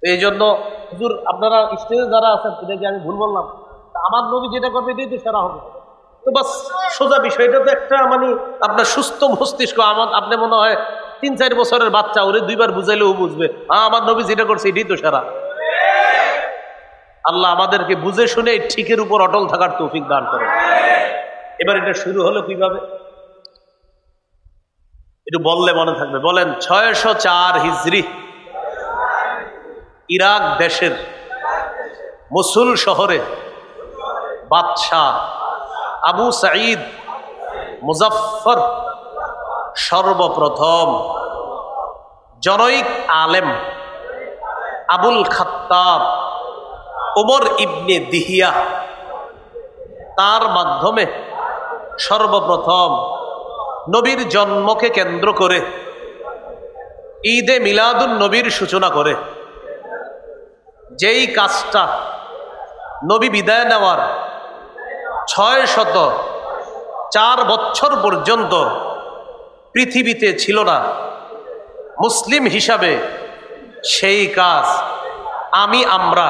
এই জন্য হুজুর আপনারা স্টেজে যারা আছেন, এটা কি আমি ভুল বললাম? আমার নবী যেটা করবে এটাই তো সেরা হবে। তো বাস সোজা বিষয়টা তো একটা, মানে আপনার সুস্থ মস্তিষ্ক, আপনি মনে হয় 3-4 বছরের বাচ্চা, ওরে 2 বার বুঝাইলেও বুঝবে আমার নবী যেটা করছে এটাই তো সেরা। আল্লাহ আমাদেরকে বুঝে শুনে ঠিকের উপর অটল থাকার তৌফিক দান করে। এবার এটা শুরু হলো কিভাবে একটু বললে মনে থাকবে। বলেন 604 হিজরি ইরাক দেশের মসুল শহরে বাদশাহ আবু সাঈদ মুজাফফর সর্বপ্রথম জনৈক আলেম আবুল খাত্তাব ওমর ইবনে দিহিয়া তার মাধ্যমে সর্বপ্রথম নবীর জন্মকে কেন্দ্র করে ঈদে মিলাদুন নবীর সূচনা করে। যেই কাজটা নবী বিদায় নেওয়ার 604 বছর পর্যন্ত পৃথিবীতে ছিল না মুসলিম হিসাবে, সেই কাজ আমরা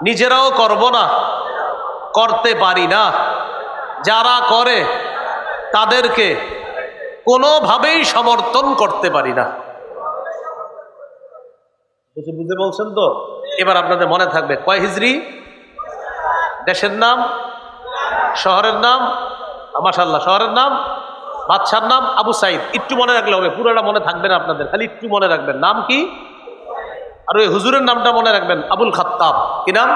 নিজেরাও করব না, করতে পারি না। যারা করে তাদেরকে কোনোভাবেই সমর্থন করতে পারি না। বুঝে বলছেন তো? এবার আপনাদের মনে থাকবে কয় হিজরি, দেশের নাম, শহরের নাম, মাশাআল্লাহ, শহরের নাম, বাদশার নাম আবু সাঈদ। একটু মনে রাখলে হবে, পুরোটা মনে থাকবে না আপনাদের, খালি একটু মনে রাখবেন নাম কি। আর ওই হুজুরের নামটা মনে রাখবেন, আবুল খাত্তাব। কি নাম?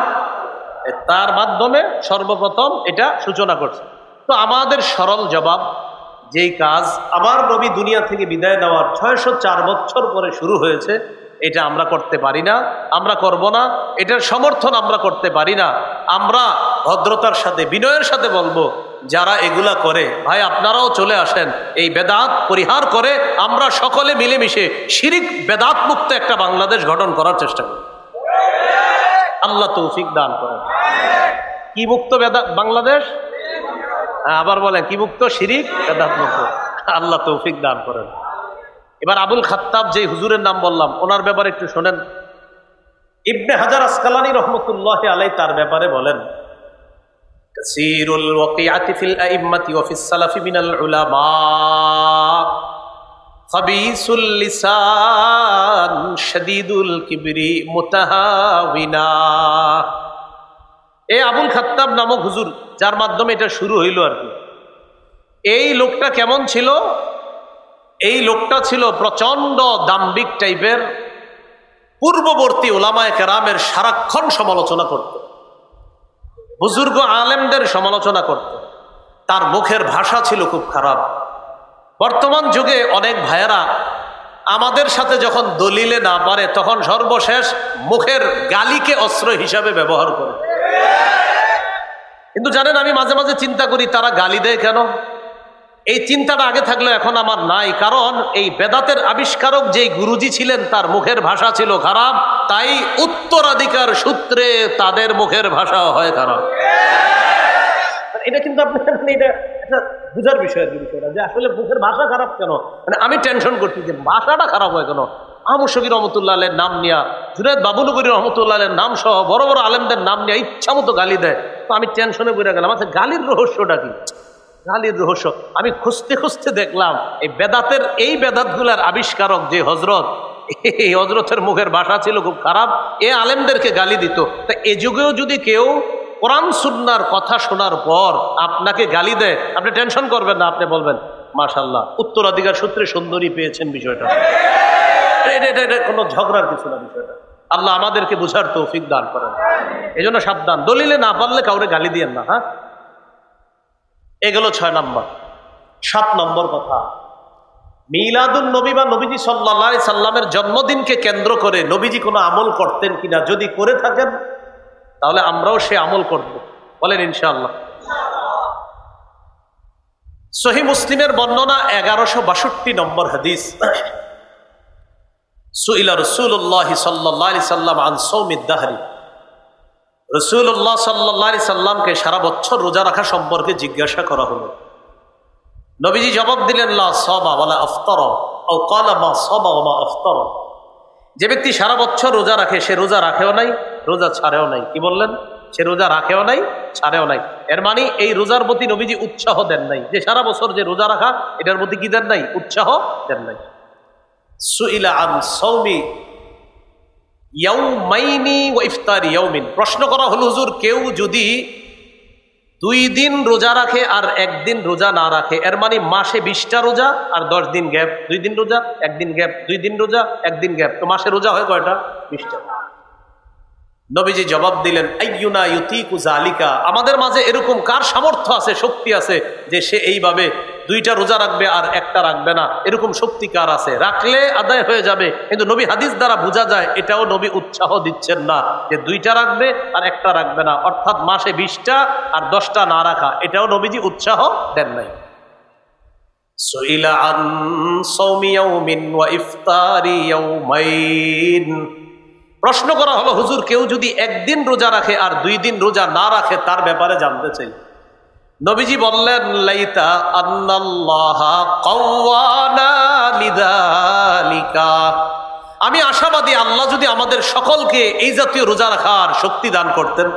তার মাধ্যমে সর্বপ্রথম এটা সূচনা করছে। তো আমাদের সরল জবাব, যেই কাজ আমার নবী দুনিয়া থেকে বিদায় নেওয়ার 604 বছর পরে শুরু হয়েছে, এটা আমরা করতে পারি না, আমরা করব না, এটার সমর্থন আমরা করতে পারি না। আমরা ভদ্রতার সাথে, বিনয়ের সাথে বলবো, যারা এগুলা করে ভাই আপনারাও চলে আসেন, এই বেদাত পরিহার করে আমরা সকলে মিলেমিশে শিরিক বেদাত মুক্ত একটা বাংলাদেশ গঠন করার চেষ্টা করি। আল্লাহ তৌফিক দান করেন। কি মুক্ত বাংলাদেশ? আবার বলেন কি মুক্ত? শিরিক বেদাত মুক্ত। আল্লাহ তৌফিক দান করেন। এবার আবুল খাত্তাব যে হুজুরের নাম বললাম, ওনার ব্যাপারে একটু শোনেন। ইবনে হাজার আসকালানী রহমতুল্লাহ আলাইহি তার ব্যাপারে বলেন, কাসীরুল ওয়াকিআতি ফিল আইম্মাতি ওয়া ফিস সালাফি মিনাল উলামা খাবিসুল লিসান শাদীদুল কিবরি মুতাহাবিনা। এই আবুল খাত্তাব নামক হুজুর, যার মাধ্যমে এটা শুরু হইল আর কি, এই লোকটা কেমন ছিল? এই লোকটা ছিল প্রচন্ড দাম্ভিক টাইপের। পূর্ববর্তী ওলামায়ে কেরামের সারাক্ষণ সমালোচনা করত, বুজুর্গ আলেমদের সমালোচনা করত। তার মুখের ভাষা ছিল খুব খারাপ। বর্তমান যুগে অনেক ভাইয়েরা আমাদের সাথে যখন দলিলে না পারে, তখন সর্বশেষ মুখের গালিকে অস্ত্র হিসাবে ব্যবহার করে। কিন্তু জানেন, আমি মাঝে মাঝে চিন্তা করি তারা গালি দেয় কেন? এই চিন্তাটা আগে থাকলে এখন আমার নাই। কারণ এই বেদাতের আবিষ্কারক যেই গুরুজি ছিলেন, তার মুখের ভাষা ছিল খারাপ, তাই উত্তরাধিকার সূত্রে তাদের মুখের ভাষাও হয় খারাপ। এটা কিন্তু আপনার এটা একটা বুঝার বিষয়, বিষয়টা যে আসলে মুখের ভাষা খারাপ কেন। মানে আমি টেনশন করছি যে ভাষাটা খারাপ হয় কেন। আহমদ শফী রহমতুল্লাহ আলের নাম নিয়া, জুনায়েদ বাবুনগরী রহমতুল্লাহ আলের নাম সহ বড় বড় আলেমদের নাম নিয়ে ইচ্ছা মতো গালি দেয়। তো আমি টেনশনে পড়ে গেলাম, আচ্ছা গালির রহস্যটা কি? গালির রহস্য আমি খুঁজতে খুঁজতে দেখলাম, এই বেদাতের এই বেদাতগুলার আবিষ্কারক যে হজরত, এই হজরতের মুখের ভাষা ছিল খুব খারাপ। এ আলেমদেরকে গালি দিত। তা এ যুগেও যদি কেউ কোরআন সুন্নাহর কথা শোনার পর আপনাকে গালি দেয়, আপনি টেনশন করবেন না, আপনি বলবেন মাশাআল্লাহ, উত্তরাধিকার সূত্রে সুন্দরী পেয়েছেন। বিষয়টা এটা কোনো ঝগড়ার কিছু না। বিষয়টা আল্লাহ আমাদেরকে বুঝার তৌফিক দান করেন। এই জন্য সাবধান, দলিলে না পারলে কাউরে গালি দিয়েন না। হ্যাঁ, এগুলো 6 নম্বর। 7 নম্বর কথা, মিলাদুন নবী বা নবীজি সাল্লাল্লাহু আলাইহি সাল্লামের জন্মদিনকে কেন্দ্র করে নবীজি কোনো আমল করতেন কিনা, যদি করে থাকেন তাহলে আমরাও সে আমল করব। বলেন ইনশাআল্লাহ। সহিহ মুসলিমের বর্ণনা 1162 নম্বর হাদিস। সুইলা রাসূলুল্লাহ সাল্লাল্লাহু আলাইহি সাল্লাম আন সাওমিদ দাহরি। রাসূলুল্লাহ সাল্লাল্লাহু আলাইহি সাল্লামকে সারা বছর রোজা রাখা সম্পর্কে জিজ্ঞাসা করা হলো। নবীজি জবাব দিলেন, লা সামা ওয়ালা আফতারা, আও ক্বালা মা সামা ওয়া মা আফতারা। যে ব্যক্তি সারা বছর রোজা রাখে, সে রোজা রাখেও নাই, রোজা ছাড়েও নাই। কি বললেন? সে রোজা রাখেও নাই, ছাড়েও নাই। এর মানে এই রোজার প্রতি নবীজি উৎসাহ দেন নাই, যে সারা বছর যে রোজা রাখা, এটার প্রতি কি দেন নাই? উৎসাহ দেন নাই। সুইলা আন সাওমি ইয়াউমাইনি ওয়া ইফতারি ইয়াউমিন। প্রশ্ন করা হলো, হুজুর, কেউ যদি 2 দিন রোজা রাখে আর 1 দিন রোজা না রাখে, এর মানে মাসে 20টা রোজা আর 10 দিন গ্যাপ, 2 দিন রোজা 1 দিন গ্যাপ, 2 দিন রোজা 1 দিন গ্যাপ, তো মাসে রোজা হয় কয়টা? 20টা। নবীজি জবাব দিলেন, আইয়ুনা ইউতিকু যালিকা। আমাদের মাঝে এরকম কার সামর্থ্য আছে, শক্তি আছে, যে সে এইভাবে 2টা রোজা রাখবে আর 1টা রাখবে না? এরকম শক্তি কার আছে? রাখলে আদায় হয়ে যাবে। কিন্তু নবী হাদিস দ্বারা বোঝা যায়, এটাও নবী উৎসাহ দিচ্ছেন না যে 2টা রাখবে আর 1টা রাখবে না, অর্থাৎ মাসে 20টা আর 10টা না রাখা, এটাও নবীজি উৎসাহ দেন নাই। সুইলা আন সাওমি ইয়াউমিন ওয়া ইফতারি ইয়াউমাইন। প্রশ্ন করা হলো, হুজুর, কেউ যদি 1 দিন রোজা রাখে আর 2 দিন রোজা না রাখে, তার ব্যাপারে জানতে চাই। নবীজি বললেন, লাইতা আন্নাল্লাহা কাওয়ানা লিযালিকা। আমি আশাবাদী, আল্লাহ যদি আমাদের সকলকে এই জাতীয় রোজা রাখার শক্তি দান করতেন।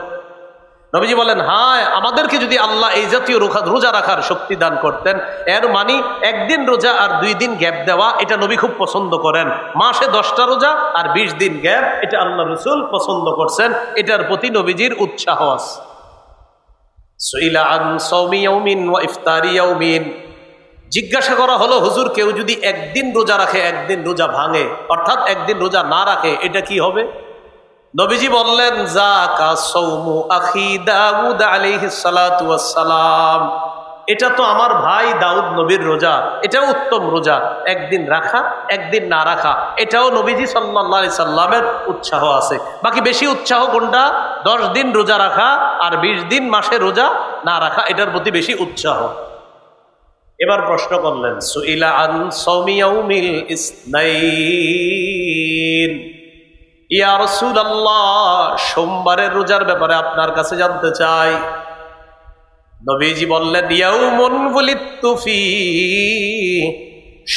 নবীজি বলেন, হ্যাঁ, আমাদেরকে যদি আল্লাহ এই জাতীয় রোজা রাখার শক্তি দান করতেন। এর মানে 1 দিন রোজা আর 2 দিন গ্যাপ দেওয়া, এটা নবী খুব পছন্দ করেন। মাসে 10টা রোজা আর 20 দিন গ্যাপ, এটা আল্লাহ রাসূল পছন্দ করছেন। এটার প্রতি নবীজির উৎসাহ আছে। সুইলা আন সাওমি ইয়াউমিন ওয়া ইফতারি ইয়াউমিন। জিজ্ঞাসা করা হলো, হুজুর, কেউ যদি 1 দিন রোজা রাখে, 1 দিন রোজা ভাঙে, অর্থাৎ 1 দিন রোজা না রাখে, এটা কি হবে? নবীজি বললেন, যাকা সাওমু আখি দাউদ আলাইহিস সালাতু ওয়াস সালাম। এটা তো আমার ভাই দাউদ নবীর রোজা, এটাও উত্তম রোজা। 1 দিন রাখা, 1 দিন না রাখা, এটাও নবীজি সাল্লাল্লাহু আলাইহি সাল্লামের উৎসাহ আছে। বাকি বেশি উৎসাহ কোনটা? 10 দিন রোজা রাখা আর 20 দিন মাসে রোজা না রাখা, এটার প্রতি বেশি উৎসাহ। এবার প্রশ্ন করলেন, সুইলা আন সাওমি ইয়াউমিল ইসনাইন। ইয়া রাসূলুল্লাহ, সোমবারের রোজার ব্যাপারে আপনার কাছে জানতে চাই। নবীজি বললেন, ইয়াউমুন ওয়ালিদতু ফি।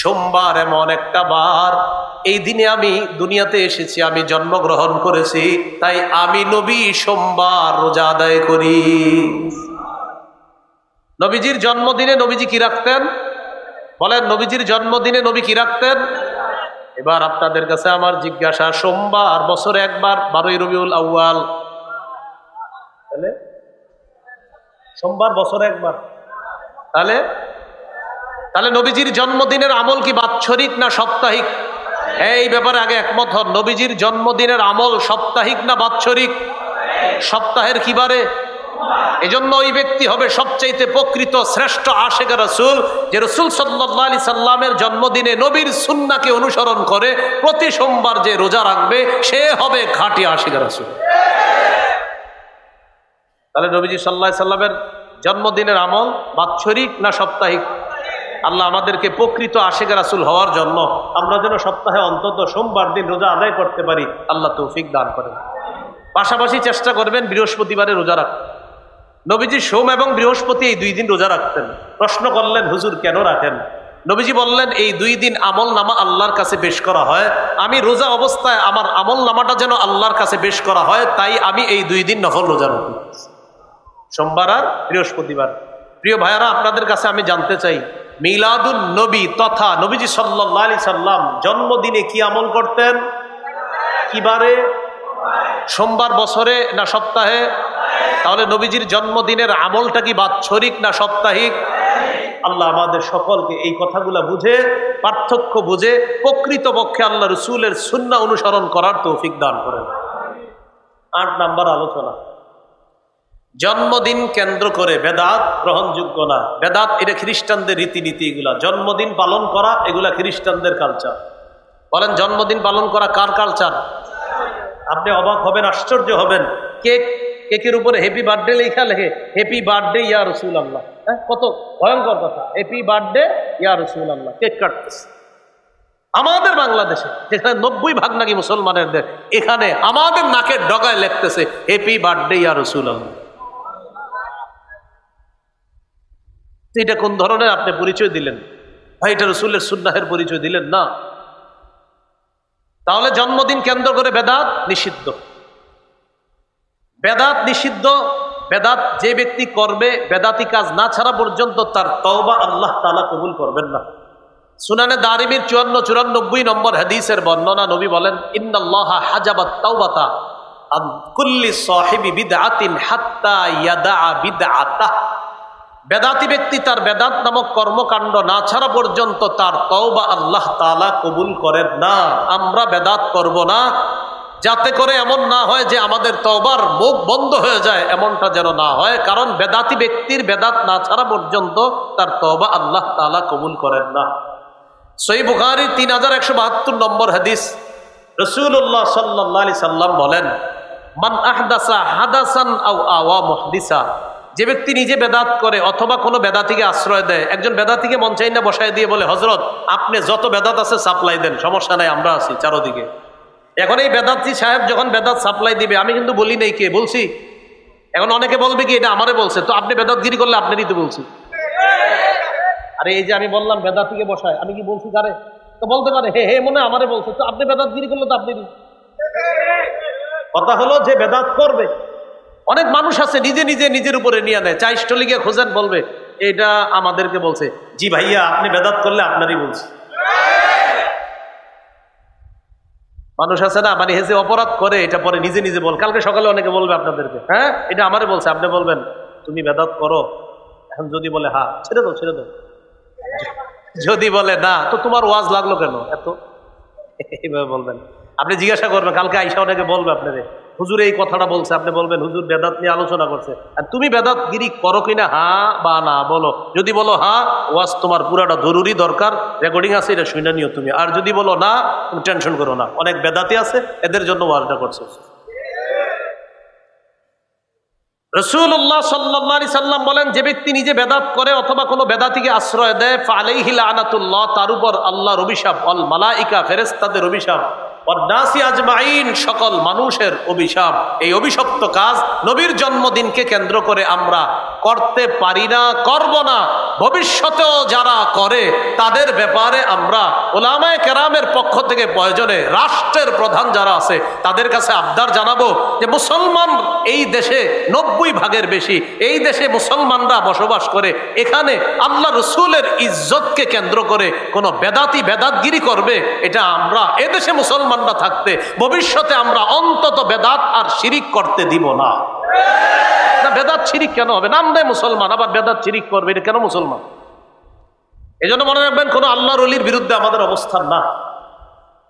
সোমবার এমন একটা বার, এই দিনে আমি দুনিয়াতে এসেছি, আমি জন্মগ্রহণ করেছি, তাই আমি নবী সোমবার রোজা আদায় করি। নবীজির জন্মদিনে নবীজি কি রাখতেন? বলেন নবীজির জন্মদিনে নবী কি রাখতেন? এবার আপনাদের কাছে আমার জিজ্ঞাসা, সোমবার বছরে একবার 12ই রবিউল আউয়াল, তাহলে সোমবার বছরে একবার, তাহলে তাহলে নবীজির জন্মদিনের আমল কি বাৎসরিক না সাপ্তাহিক? এই ব্যাপারে আগে একমত হন। নবীজির জন্মদিনের আমল সাপ্তাহিক না বাৎসরিক? সপ্তাহের কি বারে? এজন্য ওই ব্যক্তি হবে সবচাইতে প্রকৃত শ্রেষ্ঠ আশিক রাসূল, যে রাসূল সাল্লাল্লাহু আলাইহি সাল্লামের জন্মদিনে নবীর সুন্নাহকে অনুসরণ করে প্রতি সোমবার যে রোজা রাখবে সে হবে খাঁটি আশিক রাসূল। তাহলে নবীজি সাল্লাল্লাহু আলাইহি সাল্লামের জন্মদিনের আমল বাৎসরিক না সাপ্তাহিক? আল্লাহ আমাদেরকে প্রকৃত আশিক রাসূল হওয়ার জন্য আমরা যেন সপ্তাহে অন্তত সোমবার দিন রোজা আদায় করতে পারি, আল্লাহ তৌফিক দান করেন। পাশাপাশি চেষ্টা করবেন বৃহস্পতিবারে রোজা রাখতে। নবীজি সোম এবং বৃহস্পতি এই 2 দিন রোজা রাখতেন। প্রশ্ন করলেন, হুজুর কেন রাখেন? নবীজি বললেন, এই 2 দিন আমল নামা আল্লাহর কাছে পেশ করা হয়, আমি রোজা অবস্থায় আমার আমল নামাটা যেন আল্লাহর কাছে পেশ করা হয়, তাই আমি এই 2 দিন নফল রোজা রাখি, সোমবার আর বৃহস্পতিবার। প্রিয় ভাইয়ারা, আপনাদের কাছে আমি জানতে চাই, মিলাদুন নবী তথা নবীজি সাল্লাল্লাহু আলাইহি সাল্লাম জন্মদিনে কি আমল করতেন? কিবারে? সোমবার বছরে না সপ্তাহে? তাহলে নবীজির জন্মদিনের আমলটা কি বাৎসরিক না সাপ্তাহিক? আল্লাহ আমাদের সকলকে এই কথাগুলা বুঝে, পার্থক্য বুঝে প্রকৃতপক্ষে আল্লাহ রসুলের সুন্নাহ অনুসরণ করার তৌফিক দান করেন। 8 নাম্বার আলোচনা, জন্মদিন কেন্দ্র করে বেদাত গ্রহণযোগ্য না। বেদাত এটা খ্রিস্টানদের রীতিনীতি, এগুলা জন্মদিন পালন করা এগুলা খ্রিস্টানদের কালচার। বলেন জন্মদিন পালন করা কার কালচার? আপনি অবাক হবেন, আশ্চর্য হবেন, কেকের উপরে হ্যাপি বার্থডে লেখা লেখে, হ্যাপি বার্থডে ইয়া রাসূলুল্লাহ। কত ভয়ঙ্কর কথা, হ্যাপি বার্থডে ইয়া রাসূলুল্লাহ, কেক কাটতেছে আমাদের বাংলাদেশে, যেখানে 90% নাকি মুসলমানের দেশ, এখানে আমাদের নাকের ডগায় লিখতেছে হ্যাপি বার্থডে ইয়া রাসূলুল্লাহ। এটা কোন ধরনের আপনি পরিচয় দিলেন ভাই? এটা রাসূলের সুন্নাহের পরিচয় দিলেন না। তাহলে জন্মদিন কেন্দ্র করে বেদাত নিষিদ্ধ। বেদাত নিষিদ্ধ। বেদাত যে ব্যক্তি করবে, বেদাতি কাজ না ছাড়া পর্যন্ত তার তওবা আল্লাহ তাআলা কবুল করবেন না। সুনানে দারিমির 54-94 নম্বর হাদিসের বর্ণনা, নবী বলেন, ইন্নাল্লাহা হাজাবাত তাওবাতা আন কুল্লি সাহিবি বিদআতিন হাত্তা ইয়াদা বিদআতাহ। বেদাতি ব্যক্তি তার বেদাত নামক কর্মকাণ্ড না ছাড়া পর্যন্ত তার তওবা আল্লাহ তাআলা কবুল করেন না। আমরা বেদাত করব না, যাতে করে এমন না হয় যে আমাদের তওবার মুখ বন্ধ হয়ে যায়, এমনটা যেন না হয়। কারণ বেদাতি ব্যক্তির বেদাত না ছাড়া পর্যন্ত তার তওবা আল্লাহ তাআলা কবুল করেন না। সহিহ বুখারী 3172 নম্বর হাদিস, রাসূলুল্লাহ সাল্লাল্লাহু আলাইহি সাল্লাম বলেন, মান আহদাসা হাদাসান আও আওয়া মুহদিসা। যে ব্যক্তি নিজে বেদাত করে অথবা কোনো বেদাতিকে আশ্রয় দেয়। একজন বেদাতিকে মঞ্চাই না বসায় দিয়ে বলে, হযরত আপনি যত বেদাত আছে সাপ্লাই দেন, সমস্যা নাই, আমরা আছি চারদিকে। এখন এই বেদাতি সাহেব যখন বেদাত সাপ্লাই দিবে, আমি কিন্তু বলি নাই, কে বলছি? এখন অনেকে বলবে কি এটা আমারে বলছে, তো আপনি বেদাতগিরি করলে আপনারই তো বলছি। আরে এই যে আমি বললাম বেদাতিকে বসায়, আমি কি বলছি কারে? তো বলতে পারে হে হে মনে আমারে বলছে, তো আপনি বেদাতগিরি করলে তো আপনারই। কথা হলো যে বেদাত করবে, অনেক মানুষ আছে নিজে নিজে নিজের উপরে নিয়ে নেয়, চাইষ্টলিকে খোঁজেন, বলবে এটা আমাদেরকে বলছে। জি ভাইয়া, আপনি বেদাত করলে আপনারই বলছে। মানুষ আছে না, মানে হেসে অপরাধ করে, এটা পরে নিজে নিজে বল। কালকে সকালে অনেকে বলবে আপনাদেরকে, হ্যাঁ এটা আমারে বলছে, আপনি বলবেন তুমি বেদাত করো। এখন যদি বলে হ্যাঁ, ছেড়ে দাও ছেড়ে দাও। যদি বলে না, তো তোমার ওয়াজ লাগলো কেন এত, এইভাবে বলবেন। আপনি জিজ্ঞাসা করবেন, কালকে আইসা অনেকে বলবে আপনারে, হুজুর এই কথাটা বলছে, আপনি বলবেন হুজুর বেদাত নিয়ে আলোচনা করছে, আর তুমি বেদাতগিরি করো কিনা হ্যাঁ বা না বলো। যদি বলো হ্যাঁ, ওয়াজ তোমার পুরাটা জরুরি দরকার, রেকর্ডিং আছে, এটা শুনে নিও তুমি। আর যদি বলো না, তুমি টেনশন করো না, অনেক বেদাতি আছে, এদের জন্য ওয়াজটা করছে। রাসূলুল্লাহ সাল্লাল্লাহু আলাইহি সাল্লাম বলেন, যে ব্যক্তি নিজে বেদাত করে অথবা কোনো বেদাতিকে আশ্রয় দেয়, ফালাইহি লানাতুল্লাহ, তার উপর আল্লাহর অভিশাপ, আল মালাইকা ফেরেশতাদের অভিশাপ, ওয়ান্নাসি আজমাইন, সকল মানুষের অভিশাপ। এই অভিশপ্ত কাজ নবীর জন্মদিনকে কেন্দ্র করে আমরা করতে পারি না, করব না। ভবিষ্যতেও যারা করে তাদের ব্যাপারে আমরা উলামায়ে কেরামের পক্ষ থেকে প্রয়োজনে রাষ্ট্রের প্রধান যারা আছে তাদের কাছে আবদার জানাবো যে মুসলমান এই দেশে 90% বেশি, এই দেশে মুসলমানরা বসবাস করে, এখানে আল্লাহ রসুলের ইজ্জতকে কেন্দ্র করে কোনো বেদাতি বেদাতগিরি করবে, এটা আমরা এদেশে মুসলমানরা থাকতে ভবিষ্যতে আমরা অন্তত বেদাত আর শিরিক করতে দিব না। বেদাত শিরিক কেন হবে? নাম দেয় মুসলমান, আবার বেদাত শিরিক করবে, এটা কেন মুসলমান? এই জন্য মনে রাখবেন, কোনো আল্লাহর ওলির বিরুদ্ধে আমাদের অবস্থান না,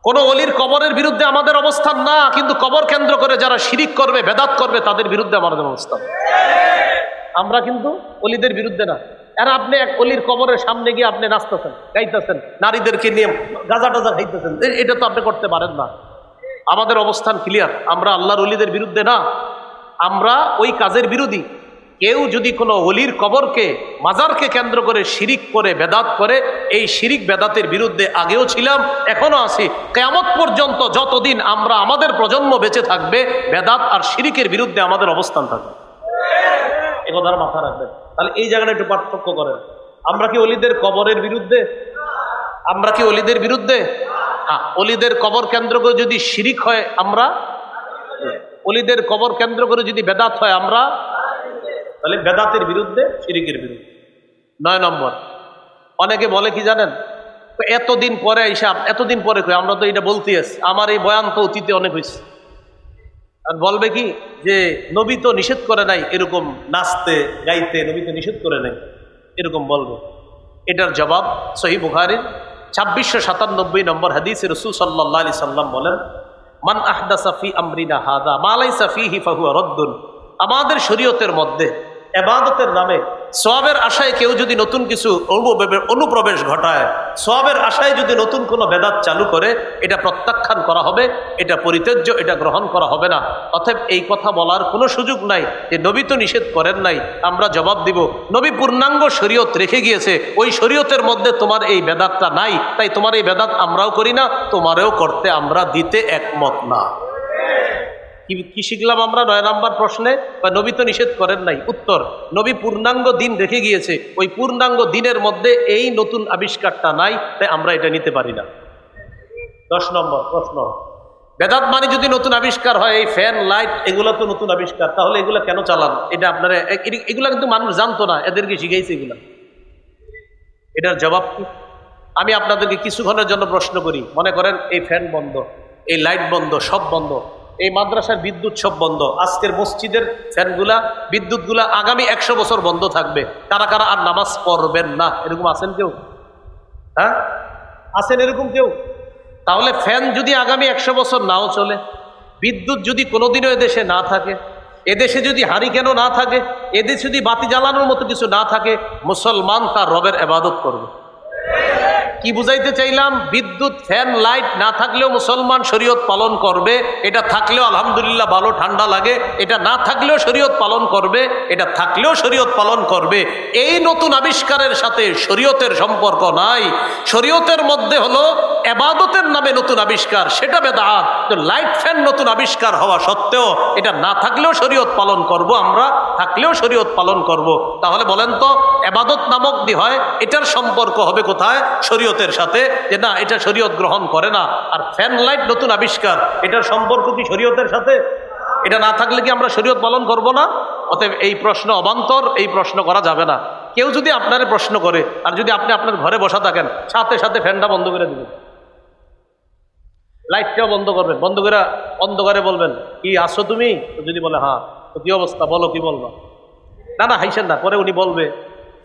কোনো অলির কবরের বিরুদ্ধে আমাদের অবস্থান না, কিন্তু কবর কেন্দ্র করে যারা শিরিক করবে, বেদাত করবে, তাদের বিরুদ্ধে আমাদের অবস্থান। আমরা কিন্তু অলিদের বিরুদ্ধে না। আর আপনি এক অলির কবরের সামনে গিয়ে আপনি নাচতেছেন, গাইতেছেন, নারীদেরকে নিয়ে গাঁজা টাজা খাইতেছেন, এটা তো আপনি করতে পারেন না। আমাদের অবস্থান ক্লিয়ার, আমরা আল্লাহর অলিদের বিরুদ্ধে না, আমরা ওই কাজের বিরোধী। কেউ যদি কোনো অলির কবরকে, মাজারকে কেন্দ্র করে শিরিক করে, বেদাত করে, এই শিরিক বেদাতের বিরুদ্ধে আগেও ছিলাম, এখনো আছি। কিয়ামত পর্যন্ত যতদিন আমরা, আমাদের প্রজন্ম বেঁচে থাকবে, বেদাত আর শিরিকের বিরুদ্ধে আমাদের অবস্থান থাকবে। এ কথার মাথা রাখবেন। তাহলে এই জায়গাটা একটু পার্থক্য করেন। আমরা কি অলিদের কবরের বিরুদ্ধে? আমরা কি অলিদের বিরুদ্ধে? হ্যাঁ, অলিদের কবর কেন্দ্র করে যদি শিরিক হয় আমরা, অলিদের কবর কেন্দ্র করে যদি বেদাত হয় আমরা, তাহলে বেদাতের বিরুদ্ধে, শিরিকের বিরুদ্ধে। 9 নম্বর, অনেকে বলে কি জানেন, এতদিন পরে হিসাব, এতদিন পরে আমরা তো এটা বলতে আছি, আমার এই বয়ান তো অতীতে অনেক হয়েছে। আর বলবে কি যে নবী তো নিষেধ করে নাই এরকম নাচতে গাইতে, নবী তো নিষেধ করে নাই, এরকম বলবে। এটার জবাব সহিহ বুখারীর 2697 নম্বর হাদিসে রাসূল সাল্লাল্লাহু আলাইহি সাল্লাম বলেন, মান আহদাসা ফি আমরিনা হাযা মা লাইসা ফীহি ফাহুয়া রাদ্দুন। আমাদের শরীয়তের মধ্যে ইবাদতের নামে সওয়াবের আশায় কেউ যদি নতুন কিছু অনুপ্রবেশ ঘটায়, সওয়াবের আশায় যদি নতুন কোনো বেদাত চালু করে, এটা প্রত্যাখ্যান করা হবে, এটা পরিত্যাজ্য, এটা গ্রহণ করা হবে না। অতএব এই কথা বলার কোনো সুযোগ নাই যে নবী তো নিষেধ করেন নাই। আমরা জবাব দিব, নবী পূর্ণাঙ্গ শরীয়ত রেখে গিয়েছে, ওই শরীয়তের মধ্যে তোমার এই বেদাতটা নাই, তাই তোমার এই বেদাত আমরাও করি না, তোমারেও করতে আমরা দিতে একমত না। কি শিখলাম আমরা 9 নম্বর প্রশ্নে? নবী তো নিষেধ করেন নাই। উত্তর, নবী পূর্ণাঙ্গ দিন রেখে গিয়েছে, ওই পূর্ণাঙ্গ দিনের মধ্যে এই নতুন আবিষ্কারটা নাই, তাই আমরা এটা নিতে পারি না। 10 নম্বর প্রশ্ন, বেদাত মানে যদি নতুন আবিষ্কার হয়, এই ফ্যান লাইট এগুলো তো নতুন আবিষ্কার, তাহলে এগুলো কেন চালান? এটা আপনারা, এগুলা কিন্তু মানুষ জানতো না, এদেরকে শিখাইছে এগুলা। এটার জবাব কি? আমি আপনাদেরকে কিছুক্ষণের জন্য প্রশ্ন করি, মনে করেন এই ফ্যান বন্ধ, এই লাইট বন্ধ, সব বন্ধ, এই মাদ্রাসার বিদ্যুৎ সব বন্ধ, আজকের মসজিদের ফ্যানগুলা, বিদ্যুৎগুলা আগামী 100 বছর বন্ধ থাকবে, কারা কারা আর নামাজ পড়বেন না? এরকম আছেন কেউ? হ্যাঁ, আছেন এরকম কেউ? তাহলে ফ্যান যদি আগামী 100 বছর নাও চলে, বিদ্যুৎ যদি কোনোদিনও এদেশে না থাকে, এদেশে যদি হারিকেনও না থাকে, এদেশে যদি বাতি জ্বালানোর মতো কিছু না থাকে, মুসলমান তার রবের ইবাদত করবে। কি বুঝাইতে চাইলাম? বিদ্যুৎ, ফ্যান, লাইট না থাকলেও মুসলমান শরীয়ত পালন করবে, এটা থাকলেও আলহামদুলিল্লাহ ভালো ঠান্ডা লাগে, এটা না থাকলেও শরীয়ত পালন করবে, এটা থাকলেও শরীয়ত পালন করবে। এই নতুন আবিষ্কারের সাথে শরীয়তের সম্পর্ক নাই। শরীয়তের মধ্যে হলো ইবাদতের নামে নতুন আবিষ্কার, সেটা বেদাত। তো লাইট ফ্যান নতুন আবিষ্কার হওয়া সত্ত্বেও এটা না থাকলেও শরীয়ত পালন করব আমরা, থাকলেও শরীয়ত পালন করব। তাহলে বলেন তো, ইবাদত নামক দি হয়, এটার সম্পর্ক হবে কোথায়? শরীয়তের সাথে, যে না এটা শরীয়ত গ্রহণ করে না। আর ফ্যান লাইট নতুন আবিষ্কার, এটার সম্পর্ক কি শরীয়তের সাথে? এটা না থাকলে কি আমরা শরীয়ত পালন করব না? অতএব এই প্রশ্ন অবান্তর, এই প্রশ্ন করা যাবে না। কেউ যদি আপনারে প্রশ্ন করে, আর যদি আপনি আপনার ঘরে বসা থাকেন, সাথে সাথে ফ্যানটা বন্ধ করে দিবেন, লাইটটাও বন্ধ করবেন, বন্ধ করে অন্ধকারে বলবেন, কি আসো তুমি? যদি বলে হ্যাঁ, তো কি অবস্থা, বলো কি বলবা? না না, হাইছেন না। পরে উনি বলবে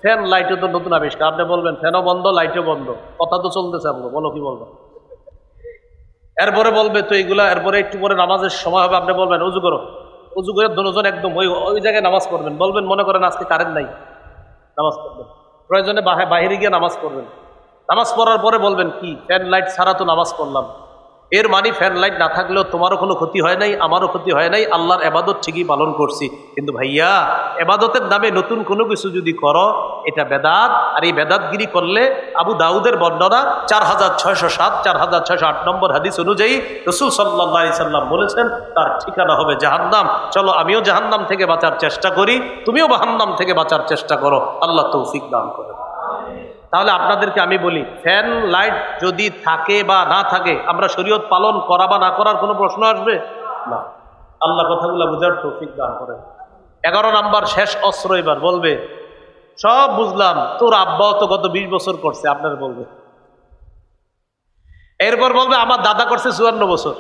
ফ্যান লাইটও তো নতুন আবিষ্কার, আপনি বলবেন ফ্যানও বন্ধ, লাইটও বন্ধ, কথা তো চলতেছে, আপনার বলো কি বলবো? এরপরে বলবে তো এইগুলা, এরপরে একটু পরে নামাজের সময় হবে, আপনি বলবেন উজু করো, উজু করে দুজন একদম ওই জায়গায় নামাজ পড়বেন। বলবেন মনে করেন আজকে কারেন্ট নাই, নামাজ পড়বেন, প্রয়োজনে বাইরে গিয়ে নামাজ পড়বেন। নামাজ পড়ার পরে বলবেন কি ফ্যান লাইট ছাড়া তো নামাজ পড়লাম, এর মানে ফ্যান লাইট না থাকলেও তোমারও কোনো ক্ষতি হয় নাই, আমারও ক্ষতি হয় নাই, আল্লাহর এবাদত ঠিকই পালন করছি। কিন্তু ভাইয়া, এবাদতের নামে নতুন কোনো কিছু যদি করো, এটা বেদাত। আর এই বেদাতগিরি করলে আবু দাউদের বর্ণনা 4607 4608 নম্বর হাদিস অনুযায়ী রাসূল সাল্লাল্লাহু আলাইহি সাল্লাম বলেছেন তার ঠিকানা হবে জাহান্নাম। চলো আমিও জাহান্নাম থেকে বাঁচার চেষ্টা করি, তুমিও জাহান্নাম থেকে বাঁচার চেষ্টা করো। আল্লাহ তৌফিক দান করে। তাহলে আপনাদেরকে আমি বলি, ফ্যান লাইট যদি থাকে বা না থাকে, আমরা শরীয়ত পালন করা বা না করার কোনো প্রশ্ন আসবে না। আল্লাহ কথাগুলো বুঝার তৌফিক দান করেন। 11 নাম্বার শেষ অস্ত্র এবার বলবে, সব বুঝলাম, তোর আব্বাও তো গত 20 বছর করছে, আপনার বলবে। এরপর বলবে আমার দাদা করছে 54 বছর।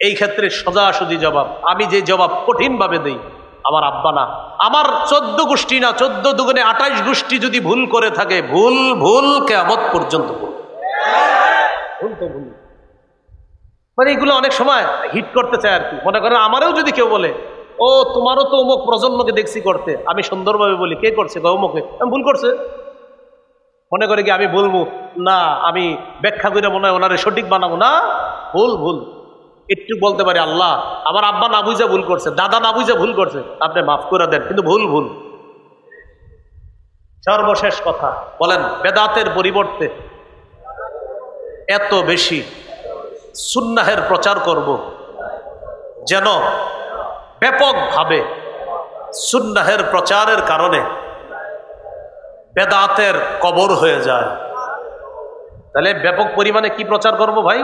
এই ক্ষেত্রে সোজাসুজি জবাব, আমি যে জবাব কঠিন ভাবে দেই, আমার আব্বা না, আমার 14 গোষ্ঠী না, 14 দুগুণে 28 গোষ্ঠী যদি ভুল করে থাকে, ভুল ভুল কিয়ামত পর্যন্ত ভুল। ভুল তো ভুল। মানে এগুলো অনেক সময় হিট করতে চায় আর কি। মনে করেন আমারও যদি কেউ বলে, ও তোমারও তো অমুক প্রজন্মকে দেখছি করতে, আমি সুন্দরভাবে বলি, কে করছে? অমুকে। আমি ভুল করছে মনে করে কি আমি বলবো না, আমি ব্যাখ্যা করে মনে হয় ওনারে সঠিক বানাবো না, ভুল ভুল। একটু বলতে পারি আল্লাহ আমার আব্বা না বুঝে ভুল করছে, দাদা না বুঝে ভুল করছে, আপনি মাফ করে দেন, কিন্তু ভুল ভুল। সর্বশেষ কথা বলেন, বেদাতের পরিবর্তে এত বেশি সুন্নাহের প্রচার করব যেন ব্যাপকভাবে সুন্নাহের প্রচারের কারণে বেদাতের কবর হয়ে যায়। তাহলে ব্যাপক পরিমাণে কি প্রচার করব ভাই?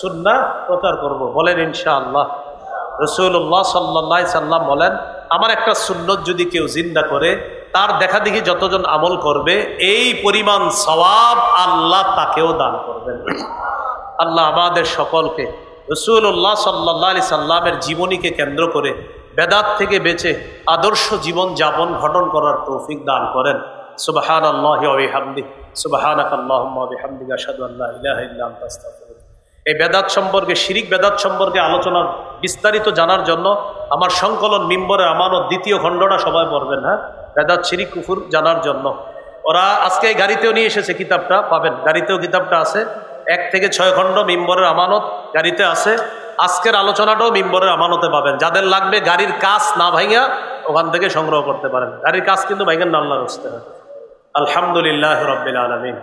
সুন্নাহ প্রচার করব। বলেন ইনশাআল্লাহ। রাসূলুল্লাহ সাল্লাল্লাহু আলাইহি সাল্লাম বলেন, আমার একটা সুন্নত যদি কেউ জিন্দা করে, তার দেখা দেখি যতজন আমল করবে এই পরিমাণ সওয়াব আল্লাহ তাকেও দান করবেন। আল্লাহ আমাদের সকলকে রাসূলুল্লাহ সাল্লাল্লাহু আলাইহি সাল্লামের জীবনীকে কেন্দ্র করে বেদাত থেকে বেঁচে আদর্শ জীবন যাপন গঠন করার তৌফিক দান করেন। সুবহানাল্লাহি ওয়া বিহামদিহি, সুবহানাকাল্লাহুম্মা ওয়া বিহামদিকা, আশহাদু আল্লা ইলাহা ইল্লা আনতা, আস্তাগফিরুকা। এই বেদাত সম্পর্কে, শিরিক বেদাত সম্পর্কে আলোচনা বিস্তারিত জানার জন্য আমার সংকলন মিম্বরের আমানত 2য় খণ্ডটা সবাই পড়বেন। হ্যাঁ, বেদাত শিরিক কুফর জানার জন্য। ওরা আজকে এই গাড়িতেও নিয়ে এসেছে, কিতাবটা পাবেন, গাড়িতেও কিতাবটা আছে। 1 থেকে 6 খণ্ড মিম্বরের আমানত গাড়িতে আছে। আজকের আলোচনাটাও মিম্বরের আমানতে পাবেন। যাদের লাগবে গাড়ির কাজ না ভাঙা ওখান থেকে সংগ্রহ করতে পারেন। গাড়ির কাজ কিন্তু ভাঙেন না, আল্লাহর রাস্তায়। আলহামদুলিল্লাহ রাব্বিল আলামিন।